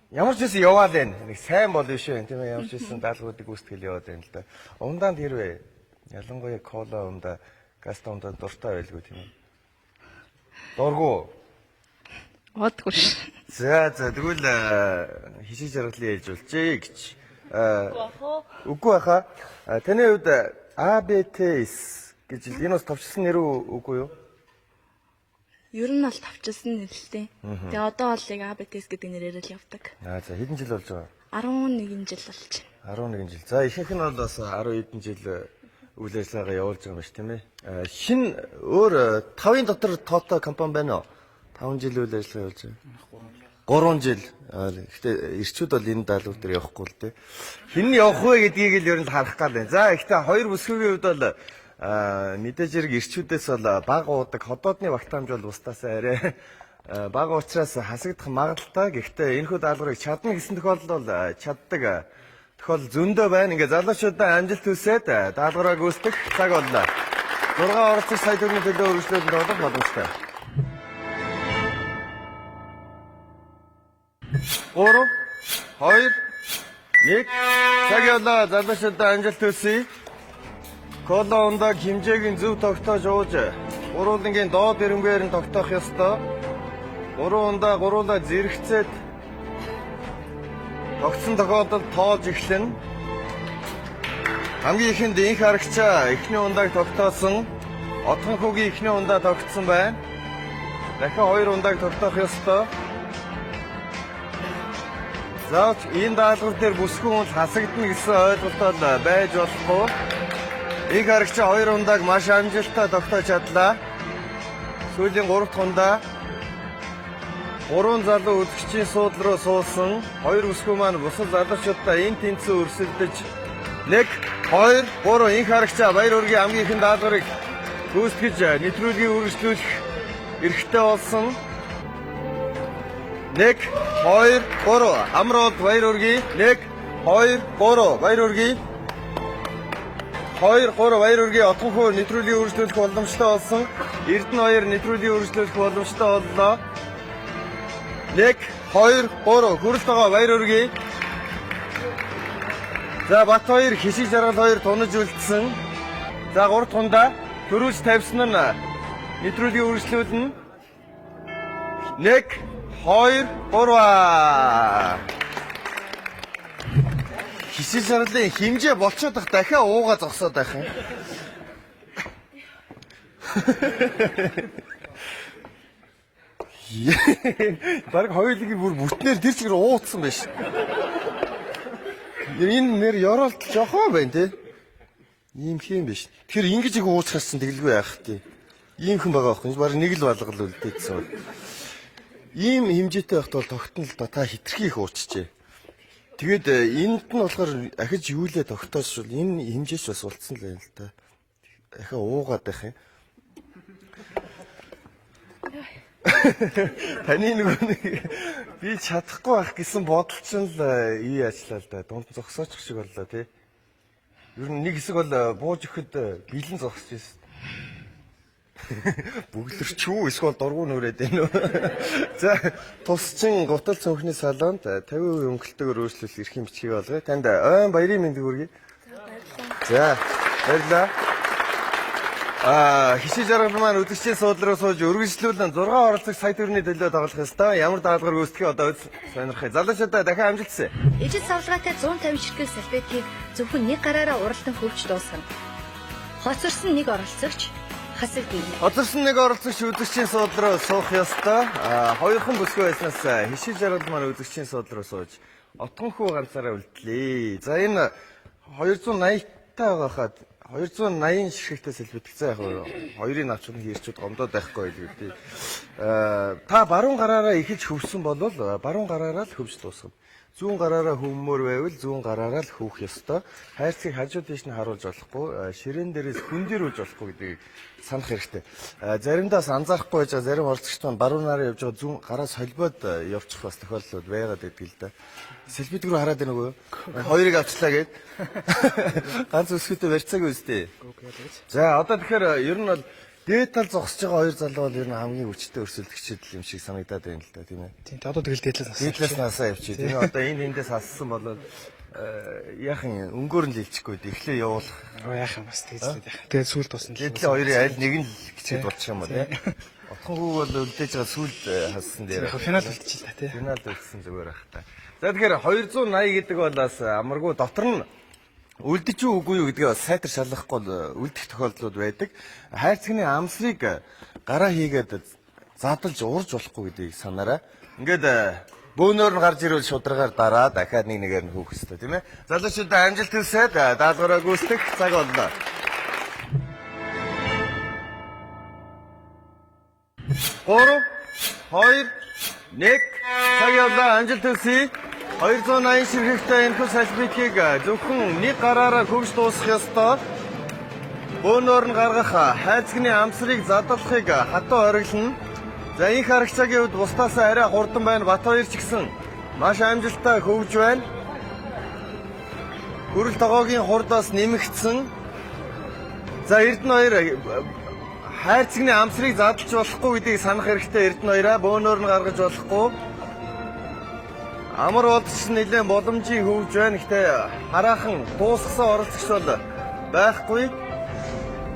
ямар ч гэсэн яваал байна. Нэг сайн бол биш байх тийм ээ. Ямар ч гэсэн даалгавруудыг үүсгэл яваад байна л да. Ундаанд хэрвээ ялангуяа кола ундаа, гаста ундаа дуртай байлгүй тийм ээ. Дургу. Одгүй ш. За тэгвэл хишиж жаргалыг ээлж болжээ гэж. Үгүй баха. Таны хувьд ABTS гэж энэ бас товчсон нэр үгүй юу? Ер нь бол тавчилсан нэрэлтэй. Тэгээ одоо бол яг ABTS гэдэг нэрээр л явдаг. За хэдэн жил болж байгаа? 11 жил болж байна. 11 жил. За ихэнх нь бол бас 10 хэдэн жил үйл ажиллагаа явуулж байгаа юм биш тийм ээ. Шинэ өөр 5-ын дотор тоотой компани байна уу? 5 жил үйл ажиллагаа явуулж байгаа. 3 жил. Гэхдээ ирчүүд бол энэ даалгавар дээр явахгүй л дээ. Хэн явах вэ гэдгийг л ер нь харах гал байна. За ихтэй хоёр бүсгүйгийн хувьд бол мэдээж хэрэг ирчүүдээс бол баг уудаг ходоодны багтаамж бол бусдаас арай бага учраас хасагдах магадaltaй. Гэхдээ энэхүү даалгаврыг чадна гэсэн тохиолдолд бол чаддаг. Тохиол зөндөө байна. Ингээ залуучуудаа амжилт хүсээд даалгавраа гүйцэтгэх цаг боллоо. 6 оролцогч сая төгрөгийн төлөө үргэлжлүүлэлт болох боломжтой. 3 2 1 цаг явлаа. Залуучуудаа амжилт хүсье. Кола ундаг хэмжээг зөв тогтоож ууж гурвангийн доод эренгээр нь тогтоох ёстой. 3 ундаа гуруула зэрэгцээд тогтсон тохиолдолд тоож эхлэнэ. Хамгийн ихэнд инх харагчаа эхний ундааг тогтоосон. Отхон хүүгийн эхний ундаа тогтсон байна. Дахин 2 ундааг тогтоох ёстой. За энэ даалгавар дээр бүсгүй хүн хасагдана гэсэн ойлголт бол байж болохгүй. Инх харагчаа 2 ундааг маш амжилттай тогтоож чадлаа. Сүүлийн 3 дахь ундаа 3 залуу үзэгчийн суудлын руу суусан. 2 бүсгүй маань бусад залуучуудаа энэ тэнцүү өрсөлдөж 1 2 3 инх харагчаа баяр үргийн хамгийн ихэнд даалгаврыг гүйцэтгэж нэвтрүүлгийг үргэлжлүүлэх эрхтэй болсон. 1 2 3 амрууд баяр үргийн 1 2 3 баяр үргийн 2 3 баяр үргийн отгонхоо нэвтрүүлгийг үргэлжлүүлэх боломжтой болсон. Эрдэнэ 2 нэвтрүүлгийг үргэлжлүүлэх боломжтой боллоо. 1 2 3 хүрэлт байгаа баяр үргийн. За Бат 2 хишиг жаргал 2 тунаж үлдсэн. За 3 тундаа төрүүлж тавьсан нь нэвтрүүлгийг үргэлжлүүлнэ. 1 2 3 хишиг жаргалын хэмжээ болцоод их дахиад уугаа зогсоод байх юм. Бараг хоёулын бүр бүтнээр тэр чигээр ууцсан байж. Энэ нэр ёроолт жохоо байна те. Ийм хэм биш. Тэр ингэж их ууцхарсан тэгэлгүй яах тий. Ийм хэн байгаа байхгүй. Бараг нэг л балгал үлдээдсэн. Ийм хэмжээтэй байхад бол тогтно л да та хитрхи их уучжээ. Тэгээд энд нь болохоор ахиж юу лээ тогтоож энэ хэмжээч бас улцсан л байна л да. Дахиад уугаад байх юм. Таны нэг би чадахгүй байх гэсэн бодол чинь л ий ажиллаа л да. Дунд зогсоочих шиг боллоо тий. Ер нь нэг хэсэг бол бууж өгөхөд бэлэн зогсож байсан. Бүглэрч юу эсвэл дургуун нүрээд байна уу? За тусчин гутал цонхны салонд 50% өнгөлтөөр өөрчлөлт эрх юм бичгийг олгоё. Танд ойн баярын мэндийг хүргэе. За баярлалаа. Хишиг жаргал маань үзэгчийн суудлын руу сууж үргэлжлүүлэн 6 оролцогч сая төгрөгийн төлөө тоглох ёстой. Ямар даалгавар гүйцэтгэх одоо сонирхъя. Залуучуудаа дахин амжилт хүсье. Ижил савлгаатай 150 ширхэг салфетыг зөвхөн нэг гараараа уралдан хөвч дуусгана. Хоцорсон нэг оролцогч хасагдана. Хоцорсон нэг оролцогч үзэгчийн суудлын руу суух ёстой. Хоёрхан бүсгүй байснаас хишиг жаргал маань үзэгчийн суудлын руу сууж отгонхоо ганцаараа үлдлээ. За энэ 280 та байгаад 280 ширхэгтэй сэлбэтгцэн яг хоёрын навчны хийрчүүд гомдоод байхгүй гэдэг. Та баруун гараараа эхэлж хөвсөн бол баруун гараараа л хөвж дуусгана. Зүүн гараараа хөвмөр байвал зүүн гараараа л хөвөх ёстой. Хайрцгийг хажуу тийш нь харуулж болохгүй, ширээн дээрээс хүндэрүүлж болохгүй гэдгийг санах хэрэгтэй. Заримдаас анзаарахгүй байж байгаа зарим оролцогчд маань баруунаараа явж байгаа зүүн гараа солбоод явчих бас тохиолдлууд байгаад байдаг л да. Сэлбэдэг рүү хараад байна уу? Хоёрыг авчлаа гээд. Ганц өсгөтөө барьцаагүй үстэй. За одоо тэгэхээр ер нь бол дээд тал зогсож байгаа хоёр залуу бол ер нь хамгийн хүчтэй өрсөлдөгчд юм шиг санагдаад байна л да тийм ээ. Тийм. Одоо тэгэл дээдлээс асуу. Дээдлээс насаа явчих. Тийм одоо энэ тэндээс ассан бол яахан өнгөөр нь л илчихгүй эхлээ явуулах. Яах юм бас тэгжлээд яах. Тэгээд сүлд тусна. Дээдлээ хоёрын аль нэг нь л хичээд болчих юм бол тийм. Отхонгүй бол үлдээж байгаа сүлд хассан дээр. Финал үлдчихлээ тий. Финал үлдсэн зүгээр ах та. За тэгэхээр 280 гэдэг бол бас амаргүй дотор нь үлдэж үү үгүй юу гэдгээ бас сайтар шалгахгүй үлдэх тохиолдлууд байдаг. Хайрцагны амсрыг гараа хийгээд задлж уурж болохгүй гэдгийг санаарай. Ингээд бөөнөр нь гарч ирвэл шударгаар дараа дахиад нэг нэгээр нь хөөх хэрэгтэй тийм ээ. Залуучуудаа амжилт хүсээд даалгавраа гүйцэтгэх цаг боллоо. 3 2 1 цаг явлаа амжилт хүсье. 280 ширхэгтэй энэ хөл салбитгийг зөвхөн нэг гараараа хөвж дуусгах ёстой. Бөөнөр нь гаргах хайрцагны амсрыг задлахыг хатуу хориглоно. За их харагчаагийн хувьд бусдаас арай хурдан байна. Батбаяр ч гэсэн маш амжилттай хөвж байна. Хүрэл тогоогийн хурдаас нэмэгдсэн. За Эрдэнэ 2 хайрцагны амсрыг задлж болохгүй гэдгийг санах хэрэгтэй. Эрдэнэ 2 бөөнөр нь гаргаж болохгүй. Амар боловч нэлээд боломжийг хөвж байна. Гэхдээ хараахан дуусгасан оролцогч бол байхгүй.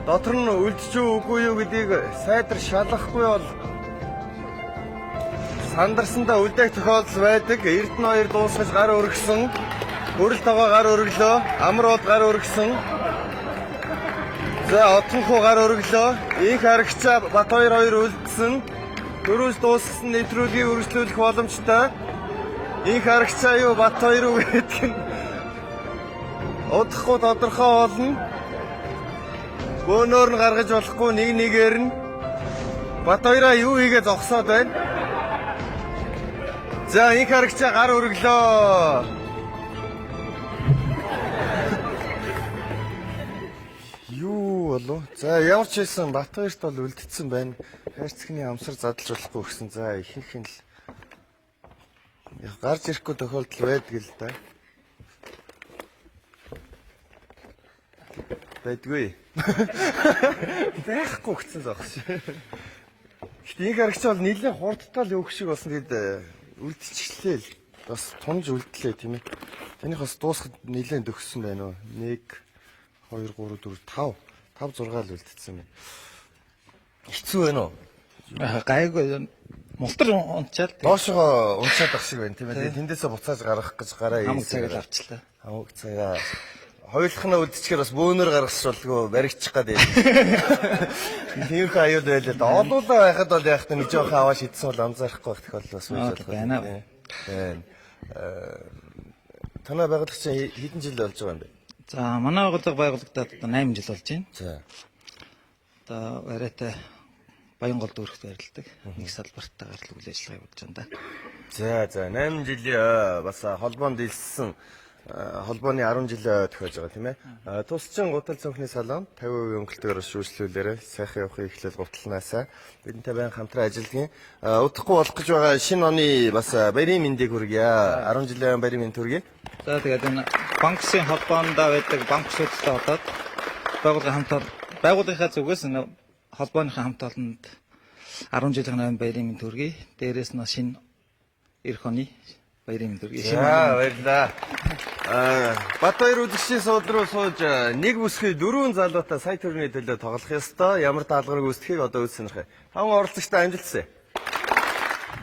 Дотор нь үлдэж үгүй юу гэдгийг сайтар шалгахгүй бол сандарсандаа үлдээх тохиолдол байдаг. Эрдэнэ 2 дуусгаж гар өргөсөн. Хүрэл тогоо гар өргөлөө. Амар бол гар өргөсөн. За отхонхоо гар өргөлөө. Инх харагчаа Батбаяр 2 үлдсэн. Дөрөвс дуусгасан нэвтрүүлгийг үргэлжлүүлэх боломжтой. Инх харагчаа юу Батбаяр уу гэдэг нь удахгүй тодорхой болно. Бөөнөр нь гаргаж болохгүй нэг нэгээр нь Батбаяраа юу хийгээ зогсоод байна. За инх харагчаа гар өргөлөө. Юу болов? За ямар ч хэлсэн Батбаярт бол үлдсэн байна. Хайрцагны амсар задлж болохгүй гэсэн. За ихэнх нь л гарч ирэхгүй тохиолдол байдаг л да. Байдгүй. Байхгүй гэсэн зогсож. Гэхдээ инх харагч бол нэлээд хурдтай л өөх шиг болсон. Тэгэд үлдчихлээ л. Бас тунж үлдлээ тийм ээ. Таних бас дуусахад нэлээд өгсөн байна уу? 1 2 3 4 5 6 л үлдсэн байна. Хэцүү байна уу? Гайгүй мултар унчаад доошоо унчаад ах шиг байна тийм ээ. Тэндээсээ буцааж гаргах гэж гараа хамаг цагаар авчлаа. Хамаг цагаа. Хоёулахнаа үлдчихээр бас бөөнөр гаргах болгүй баригчих гад байв. Тиймэрхүү аюул байлаа да. Олуулаа байхад бол яах вэ? Нэг жоохон аваа шидсэн бол амзаарахгүй байх тохиолдол бас байж байна. Байна. Танай байгууллага чинь хэдэн жил болж байгаа юм бэ? За манай байгууллагад одоо 8 жил болж байна. За. Одоо арайтай Баянгол дүүрэгт байрладаг. Нэг салбартаа гарал үйл ажиллагаа явуулж байна да. За 8 жилийн бас холбоонд илссэн холбооны 10 жил төхөж байгаа тийм ээ. Тусчин гутал цонхны салон 50% өнгөлтөөр шүүжлүүлээрэ сайхан явахыг эхлэл гуталнаасаа бидэнтэй байн хамтран ажиллагийн. Удахгүй болох гэж байгаа шинэ оны бас баярын мэндийг хүргье. 10 жилийн баярын мэнд хүргье. За тэгээд энэ банксын холбоонд байдаг банксуудтай болоод байгууллагынхаа зүгээс холбооныхаа хамт олонд 10 жилийн баярын мэнд хүргье. Дээрээс нь шинэ эх оны баярын мэнд хүргье. За баярлалаа. Батбаяр үзэгчдийн сууд руу сууж нэг бүсгүй 4 залуутай сая төгрөгийн төлөө тоглох ёстой. Ямар даалгаврыг үүсгэхийг одоо үзсэнэрхэ. 5 оролцогчтой амжилт хүсье.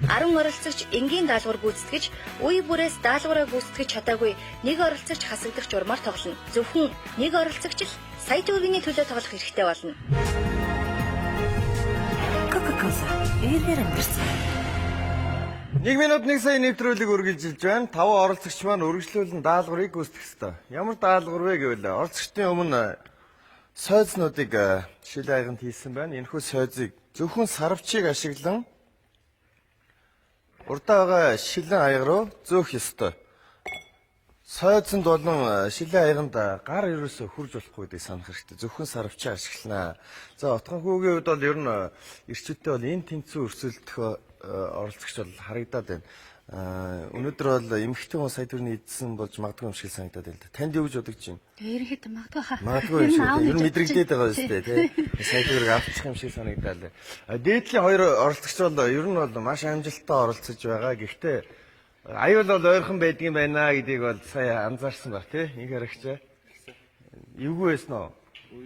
10 оролцогч энгийн даалгавар гүйцэтгэж, үе бүрээс даалгавраа гүйцэтгэж чадаагүй нэг оролцогч хасагдах журмаар тоглоно. Зөвхөн нэг оролцогч л сая төгрөгийн төлөө тоглох хэрэгтэй болно. Coca-Cola. Эргээр өнгөрсөн. 1 минут 1 сая нэвтрүүлэг үргэлжилж байна. 5 оролцогч маань үргэлжлүүлэн даалгаврыг гүйцэтгэх ёстой. Ямар даалгавар вэ гэвэл оролцогчдын өмнө сойзнуудыг шилэн аяганд хийсэн байна. Энэхүү сойзыг зөвхөн сарвчийг ашиглан урдаа байгаа шилэн аяг руу зөөх ёстой. Сойзонд болон шилэн аяганд гар ерөөсө хурж болохгүй гэдгийг санах хэрэгтэй. Зөвхөн сарвчийг ашигланаа. За отгонхүүгийн хувьд бол ер нь эрчүүдтэй бол энэ тэнцүү өрсөлдөх оролцогч бол харагдаад байна. Өнөөдөр бол эмэгтэй хүн сая төгрөний эдсэн болж магадгүй юм шиг санагдаад байна. Танд юу гэж бодож байна? Ерөнхийдөө магадгүй хаа. Магадгүй юм шиг. Ер нь мэдрэгдээд байгаа шүү дээ, тий. Сая төгрөг авчих юм шиг санагдаад байна. Дээдлийн хоёр оролцогч бол ер нь бол маш амжилттай оролцож байгаа. Гэхдээ аюул бол ойрхон байдгийн байна гэдгийг бол сая анзаарсан баг, тий. Инх харагчаа. Эвгүй байсан уу?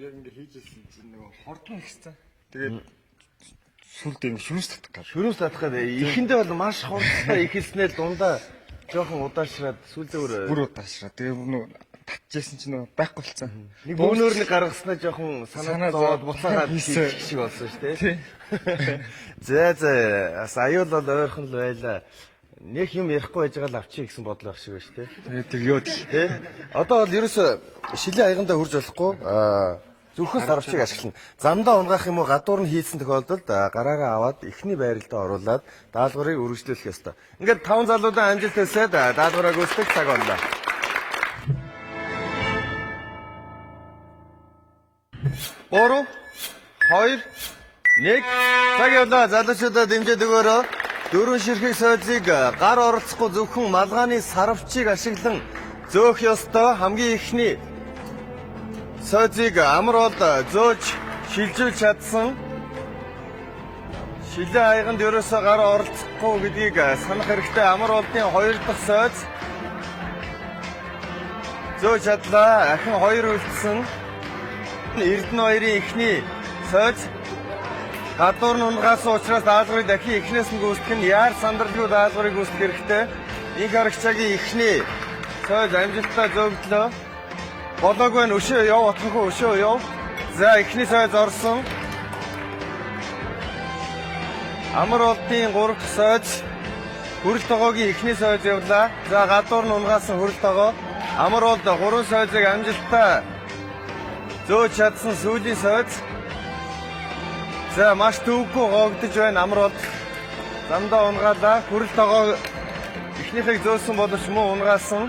Яг ингэ хийжсэн чинь нөгөө хордон ихсэн. Тэгээд сүлд ингэ шүнс татах гал. Шүрүүс татах гэдэг. Эхэндээ бол маш хурцтай ихэлснээр дундаа жоохон удаашраад сүүлдээ Бүр удаашраа. Тэгээд нөгөө татчихсан чинь нөгөө байхгүй болсон. нэг бөөнөр нэг гаргаснаа жоохон санаа зовоод буцаагаад хийх шиг болсон шүү дээ. За бас аюул бол ойрхон л байлаа. Нэг юм ярихгүй байж байгаа л авчиг гэсэн бодол байх шиг байна шүү дээ. Тэгээд тэгөөд л Тэ? Одоо бол ерөөсө шилэн аягандаа хурж болохгүй зөвхөн сарвчийг ашиглана. Замдаа унгаах юм уу гадуур нь хийсэн тохиолдолд гараараа аваад эхний байралтаа оруулаад даалгаврыг үргэлжлүүлэх ёстой. Ингээд 5 залуудаа амжилт хүсээд даалгавраа гүйцэтгэх цаг боллоо. Гурав, 2, 1 цаг явлаа. Залуучуудаа дэмжиж өгөөрэй. Дөрвөн ширхэг сойзыг гар оролцохгүй зөвхөн малгайны сарвчийг ашиглан зөөх ёстой. Хамгийн ихний сойзыг амар бол зөөж шилжүүлж чадсан. Шилэн аяганд ерөөсөө гар оролцохгүй гэдгийг санах хэрэгтэй. Амар болдын 2 дахь сойз зөөж чадлаа. Ахин 2 үлдсэн. Эрдэнэ 2-ын эхний сойз гадуур нь унгаас учраас даалгаврыг дахин эхнээс нь гүйцэтгэх нь яар сандралгүй даалгаврыг гүйцэтгэх хэрэгтэй. Инх харагчаагийн эхний сойз амжилттай зөөгдлөө. Болоогүй нь өшөө яв отхонхоо өшөө яв. За эхний сойз орсон. Амар болдын 3 дахь сойз хүрэл тогоогийн эхний сойз явлаа. За гадуур нь унгаасан хүрэл тогоо. Амар болд 3 сойзыг амжилттай зөөж чадсан сүүлийн сойз. За маш төвөггүй гоогдож байна. Амар бол замдаа унгаалаа. Хүрэл тогоо эхнийхийг зөөсөн боловч муу унгаасан.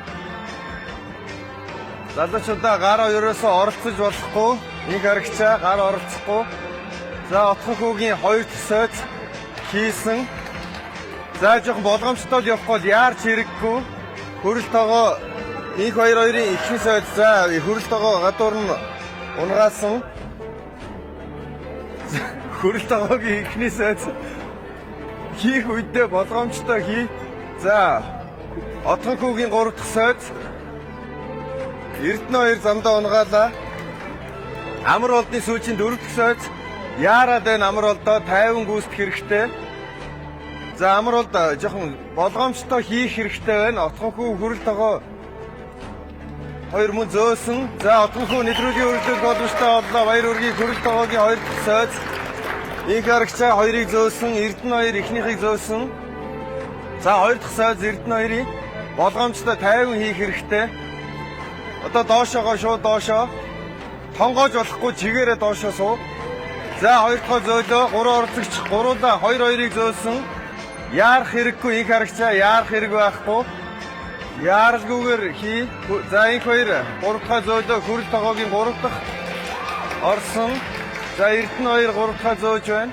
Залуучуудаа гараа ерөөсөө оролцож болохгүй. Инх харагчаа гар оролцохгүй. За отхонхүүгийн 2 дахь сойз хийсэн. За жоохон болгоомжтой явах бол яарч хэрэггүй. Хүрэл тогоо инх 2-2-ын эхний сойз. За хүрэл тогоо гадуур нь унгаасан. Хүрэл тогоогийн эхний сойз хийх үедээ болгоомжтой хий. За отхонхүүгийн 3 дахь сойз Эрдэнэ 2 замдаа унгаалаа. Амар болдны сүүчийн 4 дахь сойз яарад байна. Амар болдоо 50 гүйцэтгэх хэрэгтэй. За амар болд жоохон болгоомжтой хийх хэрэгтэй байна. Отхонхүү хүрэл тогоо 2 мөн зөөсөн. За отгонхүү нэвтрүүлгийн үргэлжлүүлэх боломжтой боллоо. Баяр үргийн хүрэл тогоогийн 2 дахь сойз. Инх харагчаа 2-ыг зөөсөн. Эрдэнэ 2 эхнийхийг зөөсөн. За 2 дахь сойз Эрдэнэ 2-ыг болгоомжтой 50 хийх хэрэгтэй. Одоо доошоогоо шууд доошоо. Тонгоож болохгүй чигээрээ доошоо суу. За 2 дахь зөөлөө 3 оролцогч 3-аа 2-2-ыг зөөсөн. Яарах хэрэггүй инх харагчаа яарах хэрэг байхгүй. Яаралгүйгээр хий. За инх 2 3 дахь зөөлөө хүрэл тогоогийн 3 дахь орсон. За Эрдэнэ 2 3 дахь зөөж байна.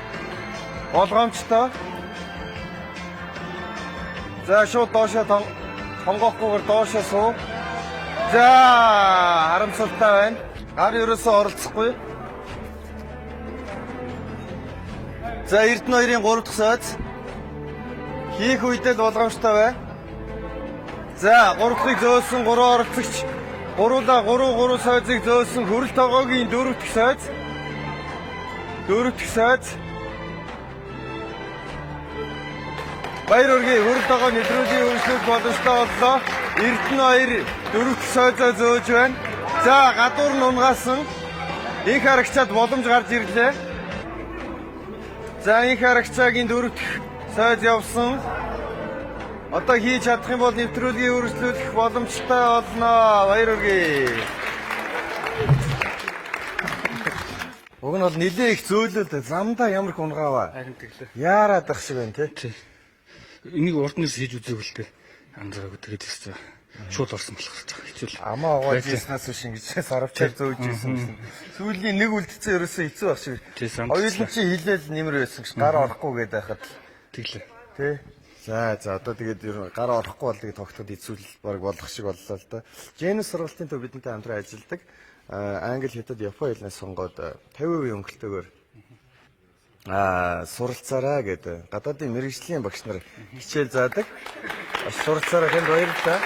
Болгоомжтой. За шууд доошоо тонгоохгүйгээр доошоо суу. За харамсалтай байна. Гар ерөөсөө оролцохгүй. За Эрдэнэ 2-ын 3 дахь сойз хийх үедээ л болгоомжтой бай. За 3 дахьыг зөөсөн 3 оролцогч 3-аа 3 сойзыг зөөсөн хүрэл тогоогийн 4 дахь сойз. 4 дахь сойз. Баяр үргийн хүрэл тогоо нэвтрүүлгийн үргэлжлүүлэх боломжтой боллоо. Эрдэнэ 2 4 дахь сойзоо зөөж байна. За гадуур нь унгаасан. Инх харагчаад боломж гарч ирлээ. За инх харагчаагийн 4 дахь сойз явсан. Одоо хийж чадах юм бол нэвтрүүлгийн үргэлжлүүлэх боломжтой болно. Баяр үргээ. Уг нь бол нэлээ их зөөлөлд замдаа ямар их унгааваа. Харин тэглээ. Яарад ах шиг байна тий. Энийг урднаас хийж үзээг л дээ. Анзаараагүй тэгээд тест шууд орсон болох гэж байгаа. Хэцүү л. Амаа угааж яснаас биш ингэж сарвчаар зөөж ийсэн гэсэн. Сүүлийн нэг үлдсэн ерөөсөө хэцүү баг шиг. Хоёулын чи хилээл нэмэр байсан гэж гар орохгүй гээд байхад Тэглээ. тий. За одоо тэгээд ер нь гар орохгүй бол тэгээд тогтоход эцүүл баг болох шиг боллоо л да. Женус сургалтын төв бидэнтэй хамтран ажилладаг. Англи, хятад, япон хэлнээс сонгоод 50% өнгөлтөөр суралцаараа гэдэг гадаадын мэрэгжлийн багш нар хичээл заадаг. Суралцаараа хэнд баярлалаа.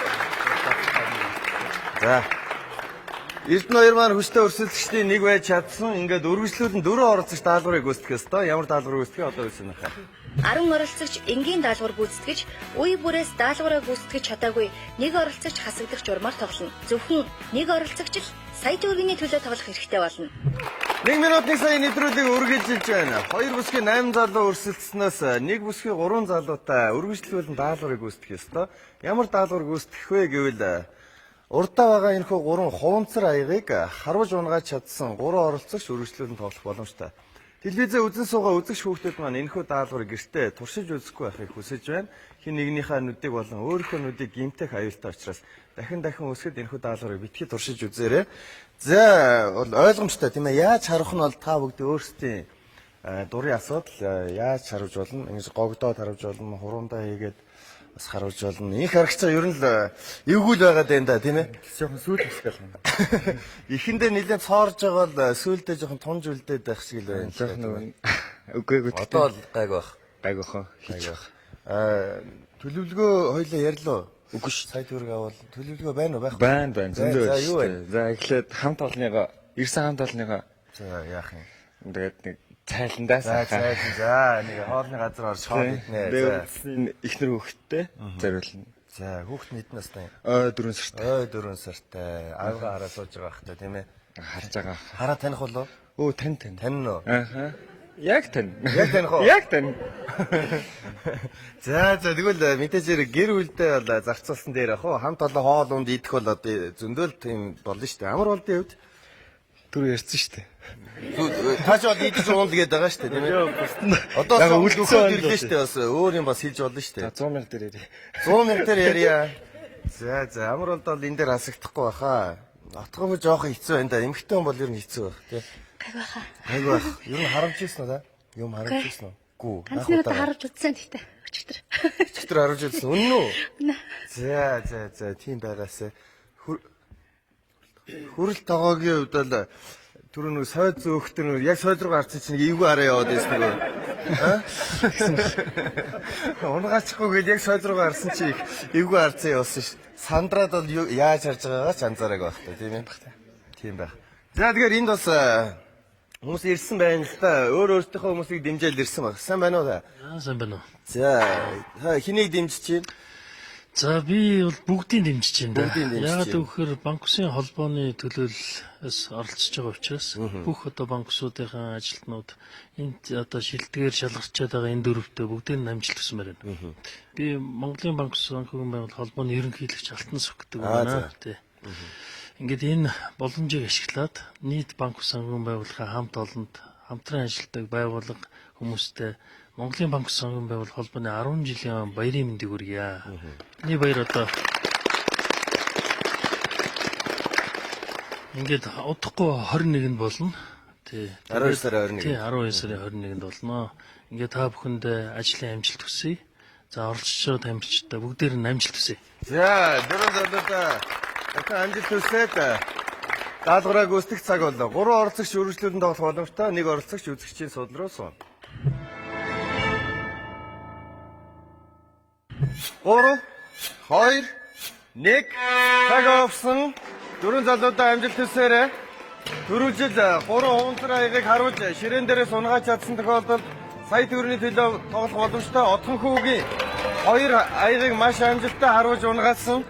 За. Эрдэнэ 2 маань хүчтэй өрсөлдөгчдийн нэг байж чадсан. Ингээд үргэлжлүүлэн 4 оролцогч даалгаврыг гүйцэтгэх ёстой. Ямар даалгавар гүйцэтгэх одоо үсэн нөхөө. 10 оролцогч энгийн даалгавар гүйцэтгэж, үе бүрээс даалгавраа гүйцэтгэж чадаагүй нэг оролцогч хасагдах журмаар тоглоно. Зөвхөн нэг оролцогч л сая төгрөгийн төлөө тоглох хэрэгтэй болно. 1 минутын сая нэвтрүүлгийг үргэлжилж байна. 2 бүсгийн 8 залуу өрсөлдснөөс 1 бүсгийн 3 залуутай үргэлжлүүлэн даалгаврыг гүйцэтгэх ёстой. Ямар даалгавар гүйцэтгэх вэ гэвэл урдаа байгаа энэхүү 3 хуванцар аягийг харуулж унгааж чадсан 3 оролцогч үргэлжлүүлэн тоглох боломжтой. Телевизээ үзэн суугаа үзэгч хүүхдүүд маань энэхүү даалгаврыг гэртээ туршиж үзэхгүй байхыг хүсэж байна. Хин нэгнийхээ нүдийг болон өөрийнхөө нүдийг гимтэх аюултай учраас дахин өсгөд энэхүү даалгаврыг битгий туршиж үзээрэй. За бол ойлгомжтой тийм ээ. Яаж харах нь бол та бүгд өөрсдийн дурын асуудал яаж харуулж болно? Ингэж гогдоод харуулж болно, хурундаа хийгээд бас харуулж болно. Их харагчаа ер нь л эвгүүл байгаад байна да тийм ээ. Жоохон сүйд хэсгэл байна. Эхэндээ нэлээд цоорж байгаа бол сүйдээ жоохон тунж үлдээд байх шиг л байна. Жоохон үгүй Одоо л гайг байх. гайг охоо. Гайг байх. Төлөвлөгөө хоёлаа ярьлаа. Үгүй ш. Сая төгрөг авал төлөвлөгөө байна уу байх? Байна. Зөндөө За, байна. юу байна? За эхлээд хамт олныгоо ирсэн хамт олныгоо За яах юм. тэгээд нэг цайландаас За цайхан за нэг хоолны газар орж хоол иднэ. За. Тэгээд эхнэр хөхттэй зориулна. За хүүхд нийт настай. 4 сарт 4 сартай. Аавга хараа сууж байгаа хта тийм ээ. харж байгаа. Хараа таних болов? Өө тань. Тань уу? Ааха. Яг тань. Яг таних уу? Яг тань. За тэгвэл мэдээж хэрэг гэр бүлдээ бол зарцуулсан дээр ах уу хамт олон хоол унд идэх бол одоо зөндөл тийм болно шүү дээ. Амар болдын хувьд Түр ярьсан шүү дээ. тааж бол идэж уул гээд байгаа шүү дээ тийм ээ. Одоо үлдсэн ирлээ шүү дээ бас өөр юм бас хийж болно шүү дээ. 100 мянга дээр ярив. 100 мянга дээр ярья. За амар бол энэ дээр хасагдахгүй баха. Отгоо жоохон хэцүү байна да. Эмэгтэй хүн бол ер нь хэцүү байх тий. Гайг байх. Ер нь харамж ирсэн үү да? Юм харамж ирсэн үү? Гүү. Ганцны удаа харж үзсэн гэхдээ өчтөр. Өчтөр харамж ирсэн. Үнэн үү? За тийм байгаасаа. Хүрэл тогоогийн хувьд бол түр нэг сойд зөөхтөр яг сойд руу гарсан чинь эвгүй араа яваад байсан нөгөө. Унгаачихгүй гээд яг сойд руу гарсан чинь эвгүй арцаа явсан ш. Сандраад бол яаж харж байгаагаа ч анзаараг байх та тийм ээ. Тийм байх. За тэгэхээр энд бас хүмүүс ирсэн байна л да. Өөртөөхөө хүмүүсийг дэмжээл ирсэн баг. Сайн байна уу та? Сайн байна уу. За хэнийг дэмжиж чинь? За би бол бүгдийг дэмжиж байна да. Бүгдийг дэмжиж Яагаад байна. гэвэл банк усын холбооны төлөөлөлөөс оролцож байгаа учраас бүх одоо банк усуудын ажилтнууд энд одоо шилдгээр шалгарчаад байгаа энэ дөрвөдөө бүгдийг нь амжилт хүсмээр байна. Би Монголын банк ус санхүүгийн байгууллага холбооны ерөнхийлөгч Алтан Сүх гэдэг байна. Тий. Ингээд энэ боломжийг ашиглаад нийт банк ус санхүүгийн байгууллагын хамт олонд хамтран ажилладаг байгууллага хүмүүстэй Монголын банк ус санхүүгийн байгууллага холбооны 10 жилийн баярын мэндийг хүргье. Бидний баяр одоо ингээд удахгүй 21-нд болно. Тий. 12 сарын 21. Тий, 12 сарын 21-нд болно. Ингээд та бүхэнд ажлын амжилт хүсье. За оролцож байгаа тамирчидаа бүгдээр нь амжилт хүсье. За дөрөв залуудаа дахин амжилт хүсээд даалгавраа гүйцэтгэх цаг боллоо. 3 оролцогч үргэлжлүүлэн тоглох боломжтой. 1 оролцогч үзэгчийн суул руу суун. 3 2 1 цаг авсан. 4 залуудаа амжилт хүсээрэй. Төрүүлжил 3 хуванцар аягийг харуулж ширээн дээрээс унгааж чадсан тохиолдолд сая төгрөгийн төлөө тоглох боломжтой. Отгонхүүгийн 2 аягийг маш амжилттай харуулж унгаасан.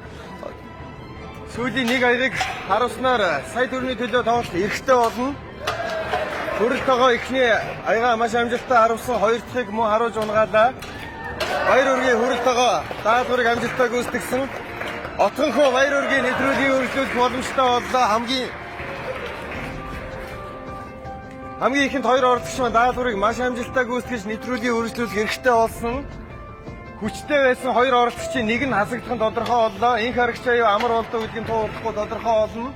Сүүлийн 1 аягийг харуулснаар сая төгрөгийн төлөө тоглох эрхтэй болно. Төрөлтөөгөө эхний аягаа маш амжилттай харуулсан 2 дахьыг мөн харуулж унгаалаа. Баяр үргийн хүрэлтөөгөө даалгаврыг амжилттай гүйцэтгсэн. Отгонхоо баяр үргийн нэвтрүүлгийг үргэлжлүүлэх боломжтой боллоо. Хамгийн ихэнд хоёр оролцогч маань даалгаврыг маш амжилттай гүйцэтгэж нэвтрүүлгийн үргэлжлүүлэх хэрэгтэй болсон. Хүчтэй байсан хоёр оролцогчийн нэг нь хасагдах нь тодорхой боллоо. Инх харагч аюу амар болдоо гэдгийг туулахгүй тодорхой болно.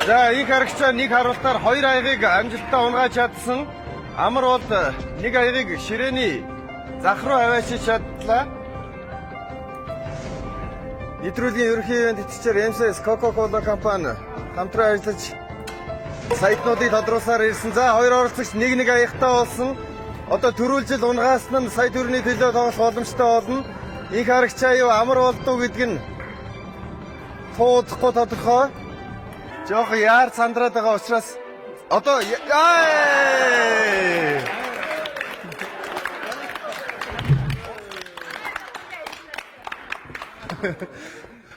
За инх харагчаа нэг харуултаар хоёр аягийг амжилттай унгааж чадсан. Амар болд нэг аягийг ширээний зах руу хаваачиж чадлаа. Нэвтрүүлгийн ерөнхий ивент эцэгчээр MCS Coca-Cola компани хамтран ажиллаж сайтнуудыг тодруулсаар ирсэн. За хоёр оролцогч нэг аягатай болсон. Одоо төрүүлжил унгаас нь сая төгрөгийн төлөө тоглох боломжтой болно. Инх харагч аюу амар болдоо гэдг нь туудахгүй тодорхой. Жохон яар сандраад байгаа учраас одоо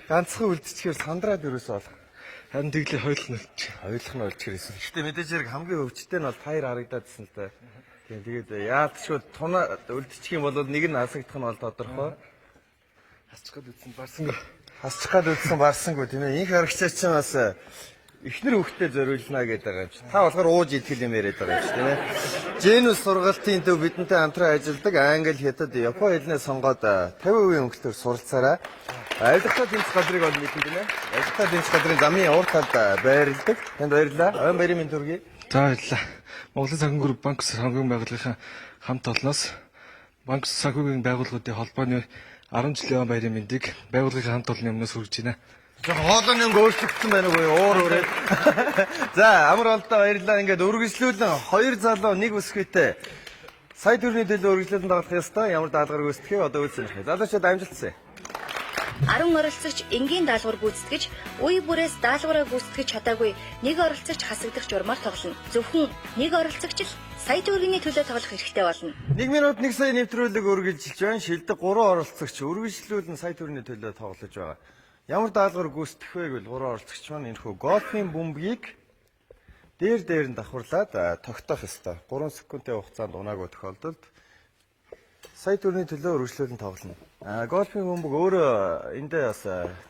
ганцхан үлдчихээр сандраад ерөөсөө болох. Харин тэглээ хойлох нь болчих. Ойлгох нь болж ирсэн. Гэхдээ мэдээж хэрэг хамгийн өвчтэй нь бол таяр харагдаадсэн л та. Тийм тэгээд яалтчгүй тунаа үлдчих юм бол нэг нь хасагдах нь бол тодорхой. Хасчих гад үтсэн барсангүй. Хасчих гад үтсэн барсангүй тийм ээ. Инх харагчаа чинь бас эхнэр хөхтэй зориулнаа гэдэг байгаа юм чи. Та болохоор ууж идэх юм яриад байгаа юм чи тийм ээ. Женус сургалтын төв бидэнтэй хамтран ажилладаг англи, хятад, япон хэлнээ сонгоод 50% өнгөтөр суралцаараа Айлтгай тэмцэх газрыг бол мэдэн тийм ээ. Айлтгай тэмцэх газрын замын урд талд байрладаг. Танд баярлалаа. Ойн баярын мэнд хүргэе. За баярлалаа. Монголын санхүү групп банк санхүүгийн байгууллагын хамт олноос банк санхүүгийн байгууллагуудын холбооны 10 жилийн баярын мэндийг байгууллагын хамт олонны өмнөөс хүргэж байна. Жог хоолойн юм өөрчлөгдсөн байна уу? Уур ураад. За амар болдоо баярлалаа. Ингээд үргэлжлүүлэн хоёр залуу нэг өсгөөтэй сая төгрөгийн төлөө үргэлжлүүлэн тоглох ёстой. Ямар даалгавар гүйцэтгэв одоо үзсэн. Залуучууд амжилтсан. 10 оролцогч энгийн даалгавар гүйцэтгэж, үе бүрээс даалгавраа гүйцэтгэж чадаагүй нэг оролцогч хасагдах журмаар тоглоно. Зөвхөн нэг оролцогч л сая төгрөгийн төлөө тоглох хэрэгтэй болно. 1 минут 1 сая нэвтрүүлэг үргэлжилж байна. Шилдэг 3 оролцогч үргэлжлүүлэн сая төгрөгийн төлөө тоглож байгаа. Ямар даалгавар гүйцэтгэх вэ гэвэл 3 оролцогч маань энэхүү голфын бөмбөгийг дээр нь давхарлаад тогтоох ёстой. 3 секундын хугацаанд унаагүй тохиолдолд сая төгрөгийн төлөө үргэлжлүүлэн тоглоно. Голфын бөмбөг өөрөө эндээ бас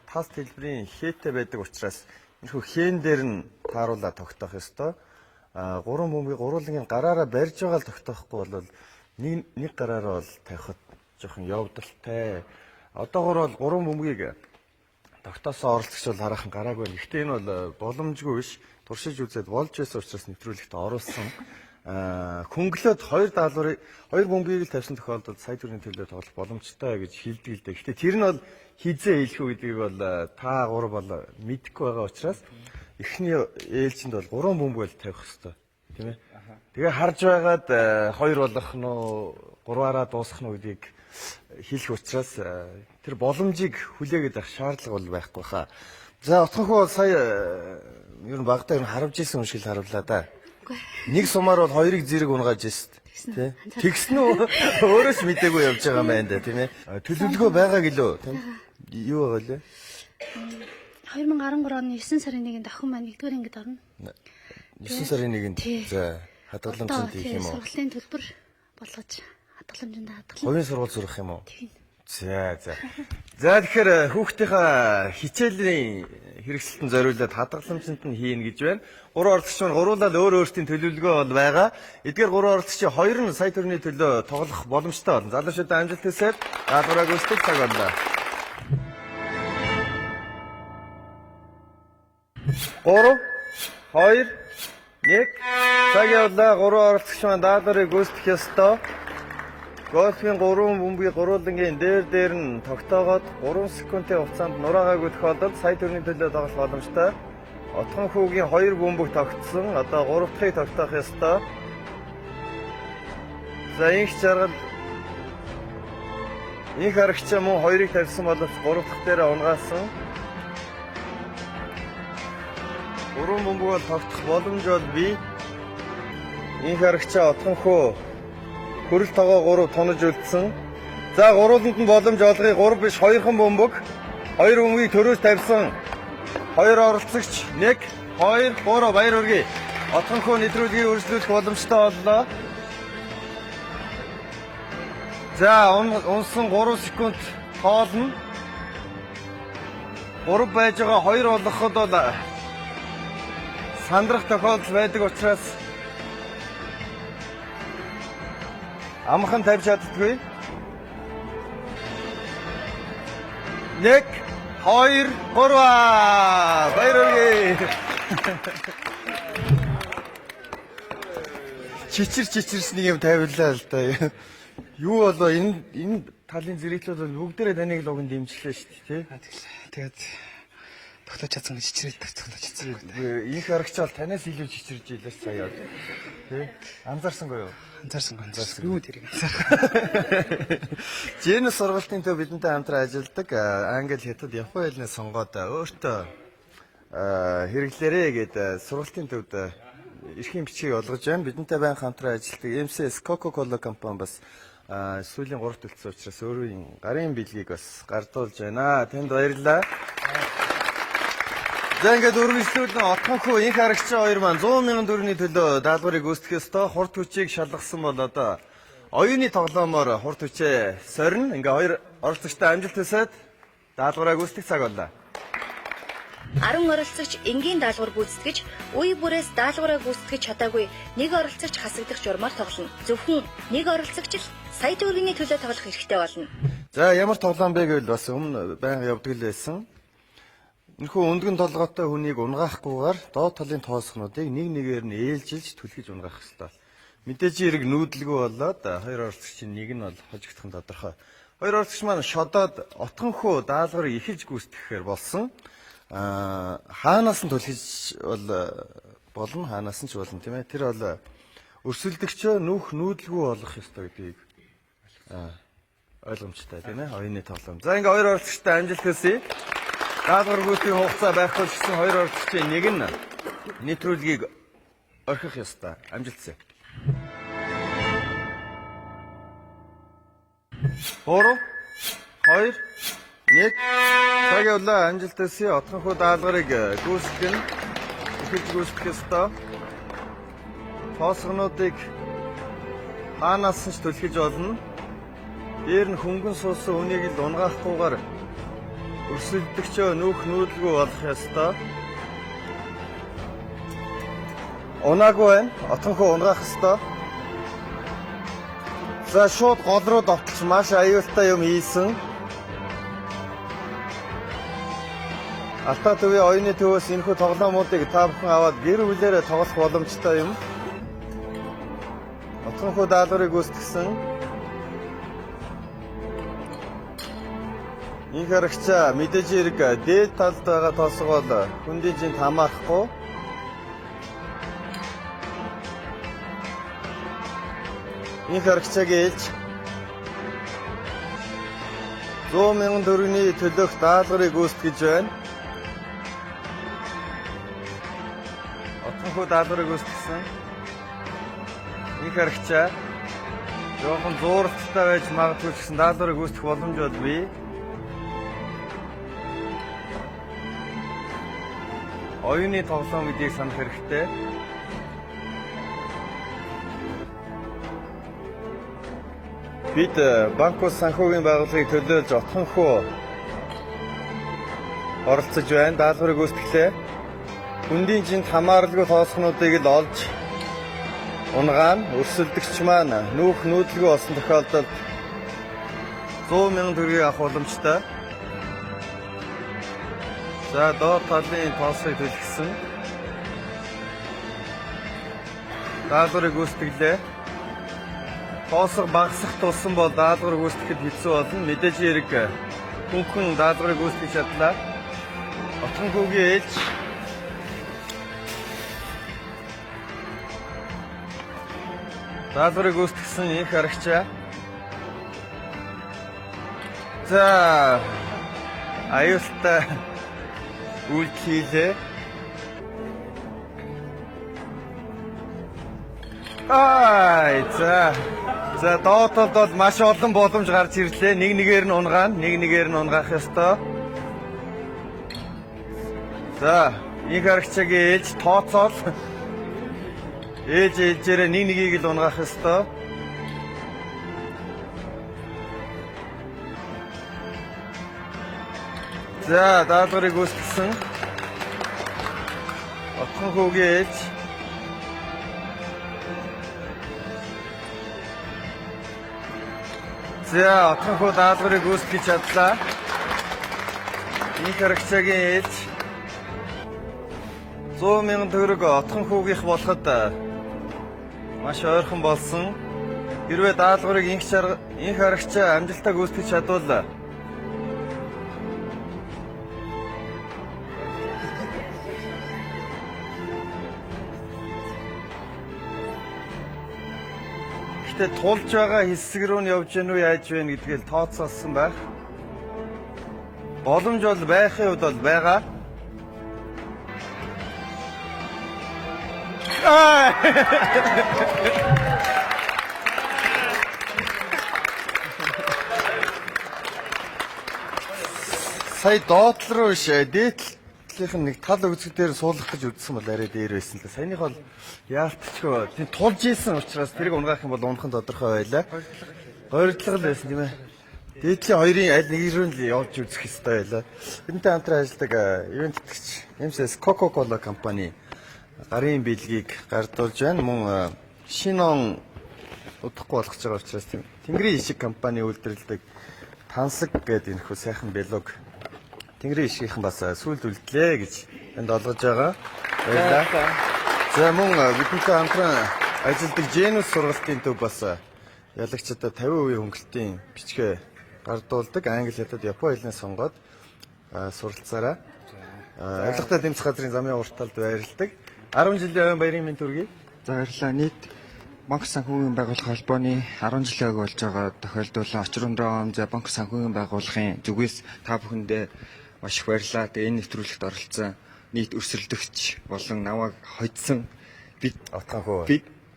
таст хэлбэрийн хээтэй байдаг учраас энэхүү хээн дээр нь тааруулаад тогтоох ёстой. 3 бөмбөгийг гурвангийн гараараа барьж байгаа л тогтоохгүй бол нэг гараараа бол тавихад жоохон явдалтай. Одоогор бол 3 бөмбөгийг тогтоосон оролцогч бол хараахан гараагүй байна. Гэхдээ энэ бол боломжгүй биш. Туршиж үзээд болж байсан учраас нэвтрүүлэгт оруулсан. Хөнгөлөөд хоёр бөмбөгийг л тавьсан тохиолдолд сая төгрөгийн төлөө тоглох боломжтой гэж хэлдэг л дээ. Гэхдээ тэр нь бол хизээ хэлэх үү гэдгийг бол та гур бол мэдэхгүй байгаа учраас эхний ээлжинд бол 3 бөмбөг л тавих хэрэгтэй. Тийм ээ. Тэгээ харж байгаад 2 болох нь уу 3-аараа дуусгах нь гэдгийг хэлэх учраас тэр боломжийг хүлээгээд авах шаардлага бол байхгүй хаа. За отхонхоо сая ер нь багтаа ер нь харавж исэн юм шиг л харууллаа да. Нэг сумаар бол хоёрыг зэрэг унгааж ирсэн тий. Тэгсэн үү? Өөрөөс мэдээгүй явж байгаа юм байна да тийм ээ. Төлөвлөгөө байгаа гэлөө тийм. Юу байгаа лээ? 2013 оны 9 сарын 1-нд давхин маань 1-р ангид орно. 9 сарын 1-нд за хадгаламжинд хийх юм уу? Сургалтын төлбөр болгож хадгаламжинд хадгална. Хувийн сургууль сурах юм уу? Тийм. За. За тэгэхээр хүүхдийнхаа хичээлийн хэрэгсэлтэн зориулаад хадгаламжинд нь хийн гэж байна. 3 оролцогч маань гуруулаад өөрсдийн төлөвлөгөө бол байгаа. Эдгээр 3 оролцогчийн 2 нь сая төгрөгийн төлөө тоглох боломжтой болно. Залуучуудаа амжилт хүсье. Даалгавраа гүйцэтгэх цаг боллоо. 3 2 1 цаг явлаа. 3 оролцогч маань даалгаврыг гүйцэтгэх ёстой. Голфын 3 бөмбөгийг гурвангийн дээр нь тогтоогоод 3 секундын хугацаанд нураагаагүй тохиолдолд сая төгрөгийн төлөө тоглох боломжтой. Отхон хүүгийн 2 бөмбөг тогтсон. Одоо 3 дахьыг тогтоох ёстой. За инх жаргал инх харагчаа мөн 2-ыг тавьсан боловч 3 дахь дээр унгаасан. 3 бөмбөг бол тогтох боломж бол бий. Инх харагчаа отхон хөө хөрөл тогоо 3 тунаж үлдсэн. За гурвууланд нь боломж олгоё. 3 биш 2хан бөмбөг. 2 бөмбөгийг төрөөс тавьсан. 2 оролцогч 1 2 3 баяр хүргэе. Отхонхоо нэвтрүүлгийг үргэлжлүүлэх боломжтой боллоо. За унсан 3 секунд хоолно. 3 байж байгаа 2 болгоход бол сандрах тохиолдол байдаг учраас амхан тавьж чаддаггүй. 1 2 3 баярлалаа. Чичирс нэг юм тавилаа л да. Юу болоо энэ талын зэрэглэл бол бүгдээрээ таныг л уг нь дэмжлээ шүү дээ, тий? Тэгээд тогтоож чадсан гэж чичрээд тогтоож чадсан. Их харагчаал танаас илүү чичирж ийлээ сая. Тий? Анзаарсангүй юу? Анзаарсан. Юу тэрийг анзаарах. Жинэс сургалтын төв бидэнтэй хамтран ажилладаг англи, хятад, япон хэлнээ сонгоод өөртөө хэрэглээрээ гэдэг сургалтын төвд эрхийн бичгийг олгож байна. Бидэнтэй байн хамтран ажилладаг MCS Coca-Cola компани бас сүүлийн 3 төлцсөн учраас өөрийн гарын бэлгийг бас гардуулж байна. Танд баярлалаа. За ингээд үргэлжлүүлэн отхонхоо инх харагчаа хоёр маань 100 мянган төгрөгийн төлөө даалгаврыг гүйцэтгэх ёстой. Хурд хүчийг шалгасан бол одоо оюуны тоглоомоор хурд хүчээ сорин. Ингээ хоёр оролцогчтой амжилт хүсээд даалгавраа гүйцэтгэх цаг боллоо. 10 оролцогч энгийн даалгавар гүйцэтгэж, үе бүрээс даалгавраа гүйцэтгэж чадаагүй нэг оролцогч хасагдах журмаар тоглоно. Зөвхөн нэг оролцогч л сая төгрөгийн төлөө тоглох хэрэгтэй болно. За ямар тоглоом бэ гэвэл бас өмнө байнга явдаг л байсан. Энэхүү өндгөн толгойтой хүнийг унгаахгүйгээр доод талын тоосгонуудыг нэг нэгээр нь ээлжилж түлхэж унгаах ёстой. Мэдээж хэрэг нүүдэлгүй болоод хоёр оролцогчийн нэг нь бол хожигдох нь тодорхой. Хоёр оролцогч маань шодоод отхонхоо даалгаврыг ихэлж гүйцэтгэхээр болсон. Хаанаас нь түлхэж болно, хаанаас нь ч болно тийм ээ. Тэр бол өрсөлдөгчөө нүх нүүдэлгүй болгох ёстой гэдгийг ойлгомжтой тийм ээ. Оюуны тоглоом. За ингээ хоёр оролцогчтой амжилт хүсье. Даалгавар гүйцэтгэх хугацаа байхгүй гэсэн хоёр оролцогчийн нэг нь нэвтрүүлгийг орхих ёстой. Амжилтсаа. 3 2 1 цаг явлаа. Амжилт хүсье. Отхонхоо даалгаврыг гүйцэтгэх нь ихэлж гүйцэтгэх ёстой. Тоосгонуудыг хаанаас нь ч түлхэж болно. Дээр нь хөнгөн суусан үнийг л унгаахгүйгээр өрсөлдөгчөө нүх нүүдэлгүй болох ёстой. Унаагүй байна. Отхонхоо унгаах ёстой. За шууд гол руу довтолж маш аюултай юм хийсэн. Алтаа төвийн оюуны төвөөс энэхүү тоглоомуудыг та бүхэн аваад гэр бүлээрээ тоглох боломжтой юм. Отхонхоо даалгаврыг гүйцэтгсэн. Инх харагчаа мэдээж хэрэг дээд талд байгаа тоосгоо хүндийн жинт хамаарахгүй. Инх харагчаагийн ээлж 100 мянган төгрөгийн төлөөх даалгаврыг гүйцэтгэж байна. Отхонхоо даалгаврыг гүйцэтгсэн. Инх харагчаа жоохон зууралтай байж магадгүй ч гэсэн даалгаврыг гүйцэтгэх боломж бол бий. Оюуны тоглоом гэдгийг санах хэрэгтэй. Бид банк ус санхүүгийн байгууллагыг төлөөлж отхонхоо оролцож байна. Даалгаврыг гүйцэтгэлээ. Хүндийн жинт хамааралгүй тоосгонуудыг л олж унгаан өрсөлдөгч маань нүх нүүдэлгүй болсон тохиолдолд 100 мянган төгрөгийг авах боломжтой. За доод талын тоосыг түлхсэн. Даалгаврыг гүйцэтгэлээ. Тоосго багасах тулсан бол даалгаврыг гүйцэтгэхэд хэцүү болно. Мэдээж хэрэг хүнхэн даалгаврыг гүйцэтгэж чадлаа. Отхонхоогийн ээлж даалгаврыг гүйцэтгсэн инх харагчаа. За аюултай үйлдэл хийлээ. За доотод бол маш олон боломж гарч ирлээ. Нэг нэгээр нь унгаан, нэг нэгээр нь унгаах ёстой. За инх харагчаагийн ээлж тооцоол. Ээлжээрээ нэг нэгийг л унгаах ёстой. За даалгаврыг гүйцэтгсэн. Отхон хүүгийн ээж. За, отхон хүү даалгаврыг гүйцэтгэж чадлаа. Инх харагчаагийн ээж 100,000 төгрөг отхон хүүгийнх болоход маш ойрхон болсон. Хэрвээ даалгаврыг инх харагчаа амжилттай гүйцэтгэж чадвал Гэтэ тулж байгаа хэсэг рүү нь явж гэнэ үү яаж вэ гэдгийг тооцоолсон байх. Боломж бол байхын хувьд бол байгаа. Сая доотлол руу биш дээдлийнх нь нэг тал өгцөг дээр суулгах гэж үзсэн бол арай дээр байсан л да. Саяных бол яалтчгүй. Тийм тулж ийсэн учраас тэрийг унгаах юм бол унах нь тодорхой байлаа. Гойрдлого л байсан тийм ээ. Дээдлийн хоёрын аль нэг рүү л явж үзэх хэрэгтэй байлаа. Бидэнтэй хамтран ажилладаг ивент тэтгэгч MSS Coca-Cola компани гарын бэлгийг гардуулж байна. Мөн шинэ он удахгүй болгож байгаа учраас Тэнгэрийн ишиг компани үйлдвэрлэдэг Тансаг гэдэг энэ хүү сайхан бэлог Тэнгэрийн ишгийнхэн бас сүйд үлдлээ гэж энд олгож байгаа. Баярлалаа. За мөн бидэнтэй хамтран ажилладаг Genus сургалтын төв бас ялагчдад 50% хөнгөлтийн бичгээ гардуулдаг. Англи хятад Японы хэлнээ сонгоод суралцаараа авилгатай дэмжих газрын замын урт талд байрладаг. 10 жилийн баярын мэнд төргий. За баярлалаа. Нийт банк санхүүгийн байгууллага холбооны 10 жилийн болж байгаа тохиолдол очрон за банк санхүүгийн байгууллагын зүгээс та бүхэндээ маш их баярлалаа. Тэгээ энэ нэвтрүүлэгт оролцсон нийт өрсөлдөгч болон намайг хоцсон бид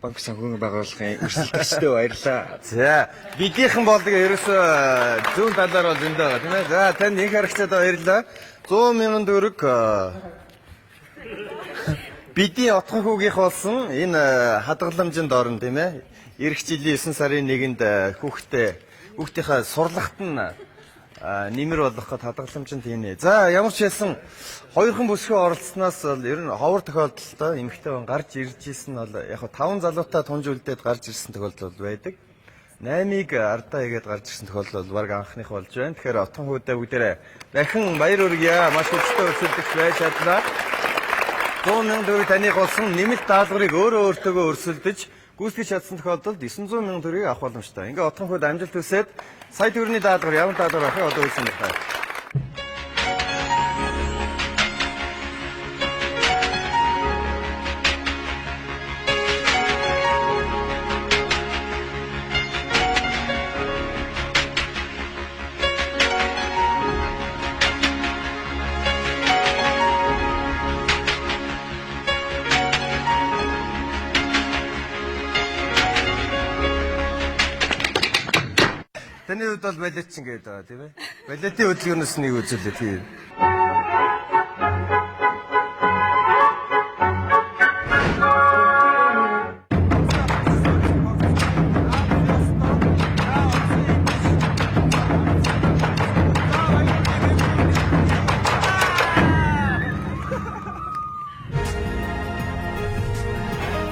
банк санхүүгийн байгууллагын өрсөлдөгчтэй баярлалаа. За бидийнхэн болдог ерөөсөө зүүн талаар бол зөндөө байгаа тийм ээ. За танд инх харагчдад баярлалаа. 100,000 төгрөг бидний отхон хүүгийнх болсон энэ хадгаламжинд орно тийм ээ. Ирэх жилийн 9 сарын 1-нд хүүхдийнхээ сурлагт нь нэмэр болгоход хадгаламжинд хийнэ. За ямар ч хэлсэн хоёрхан бүсгүй оролцсноос бол ер нь ховор тохиолдолтой эмэгтэй хүн гарч ирж исэн бол яг 5 залуутай тунж үлдээд гарч ирсэн тохиолдол байдаг. 8-ыг ардаа хийгээд гарч ирсэн тохиолдол бол баг анхных болж байна. Тэгэхээр отхон хүүдээ бүгдээрээ дахин баяр хүргье. Маш хүчтэй өрсөлдөгч байж чадлаа. 100,000 төгрөг таних болсон нэмэлт даалгаврыг өөртөөгөө өрсөлдөж гүйцэтгэж чадсан тохиолдолд 900,000 төгрөгийг авах боломжтой. Ингээ отхон хүүд амжилт хүсээд сая төгрөгийн даалгавар ямар даалгавар авахыг одоо хэлсэн байна. Таны хувьд бол балет ч ингээд байгаа тийм ээ. Балетын хөдөлгөөнөөс нэг үзүүлээ тийм.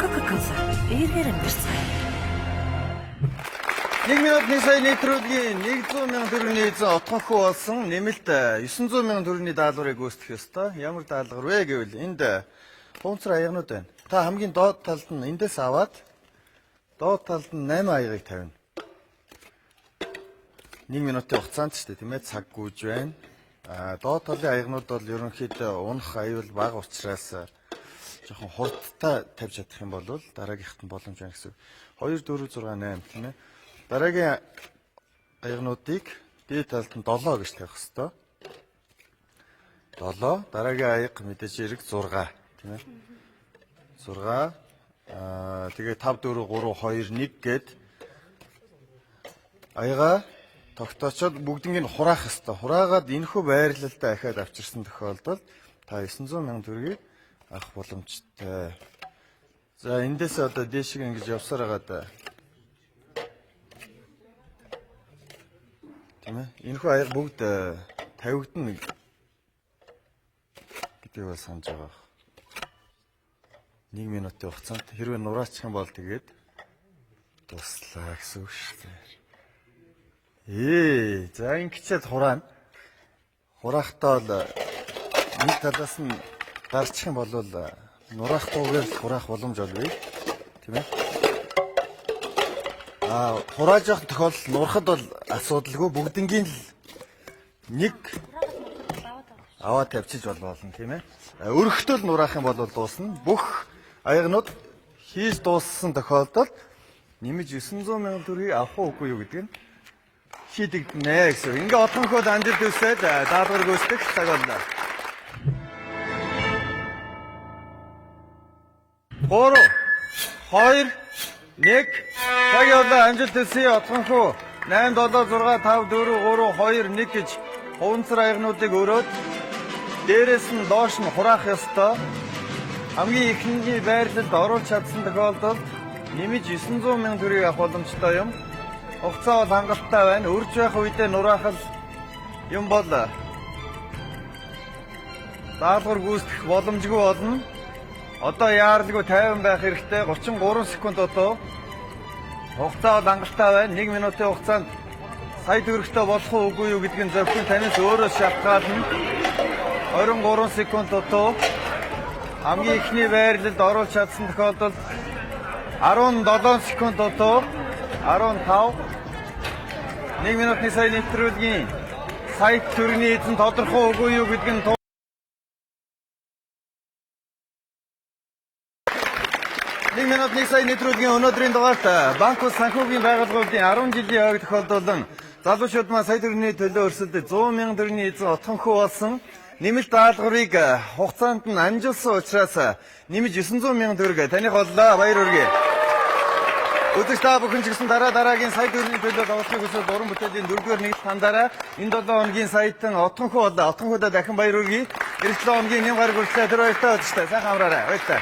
Coca-Cola. Эргээр амьдсан. 1 минут 1 сая нийтрүүлгийн 100,000 төгрөгийн эзэн отхон хүү болсон нэмэлт 900,000 төгрөгийн даалгаврыг гүйцэтгэх ёстой. Ямар даалгавар вэ гэвэл энд хунцар аягнууд байна. Та хамгийн доод талд нь эндээс аваад доод талд нь 8 аягийг тавина. 1 минутын хугацаанд ч тийм ээ цаг гүйж байна. Доод талын аягнууд бол ерөнхийдөө унах аюул бага учраас жоохон хурдтай тавьж чадах юм бол дараагийнхт нь боломж байна гэсэн. 2 4 6 8 тийм ээ. Дараагийн аягнуудыг дээд талд нь 7 гэж тавих хэвээр. 7 дараагийн аяг мэдээж эрэг 6 тийм ээ. 6 тэгээ 5 4 3 2 1 гээд аяга тогтоочод бүгднийг нь хураах хэвээр. Хураагаад энэхүү байрлалтай ахаад авчирсан тохиолдолд та 900,000 төгрөгийг авах боломжтой. За эндээс одоо дээшиг ингэж явсаар байгаа да. Энэхүү аяг бүгд тавигдана гэдгийг бол санаж байгаа. 1 минутын хугацаанд хэрвээ нураачих юм бол тэгээд дуслаа гэсэн үг шүү дээ. За ингэчээд хураана. Хураахтаа бол нэг талаас нь гарчих юм бол нураахгүйгээр л хураах боломж олгүй. Тийм ээ. Хурааж явах тохиолдолд нурахад бол асуудалгүй, бүгднгийн л нэг аваа тавьчих болно тийм ээ. Өргөтөл нураах юм бол дуусна. Бүх аягнууд хийж дууссан тохиолдолд нэмж 900 мянган төгрөгийг авах уугүй юу гэдэг нь шийдэгдэнэ гэсэн. Ингээ одонход амжилт хүсээд даалгавар гүйцэтгэх цаг болно. 3 2 1 цагийн амжилт хүсье одонхоо 8 7 6 5 4 3 2 1 гэж хуванцар аягнуудыг өрөөд дээрээс нь доош нь хураах ёстой. Хамгийн ихний байрлалд оруулж чадсан тохиолдолд нэмж 900 мянган төгрөгийг авах боломжтой юм. Хугацаа бол хангалттай байна. Өрж байх үедээ нураах юм бол даалгавар гүйцэтгэх боломжгүй болно. Одоо яаралгүй 50 байх хэрэгтэй. 33 секунд одоо. Хугацаа бол хангалттай байна. 1 минутын хугацаанд сая төгрөгтэй болох уугүй юу гэдгийг зөвхөн танаас өөрөө шалтгаална. 23 секунд одоо. Хамгийн ихний байрлалд оруулж чадсан тохиолдолд 17 секунд одоо. 15 1 минутын сая нэвтрүүлгийн сайт төрний эзэн тодорхой үгүй юу гэдэг нь 1 минутын сая нэвтрүүлгийн өнөөдрийн дугаарт Банкус санхүүгийн байгууллагуудын 10 жилийн ойг тохиолдуулан залуучууд маань сая төгрөгийн төлөө өрсөлдөж 100 мянган төгрөгийн эзэн отхонхоо болсон нэмэлт даалгаврыг хугацаанд нь амжилсан учраас нэмж 900 мянган төгрөг таних боллоо. Баяр хүргэе. Үзэгч та бүхэн ч гэсэн дараагийн сая төгрөгийн төлөө давуулахыг хүсвэл уран бүтээлийн 4-р нэгт хандаараа энэ 7 хоногийн саятан отхонхоо боллоо. Отхонхоодоо дахин баяр хүргэе. Эх 7 хоногийн нэм гараг хүртэл тэр баяртай үзэгчтэй сайхан амраарай. Баяртай.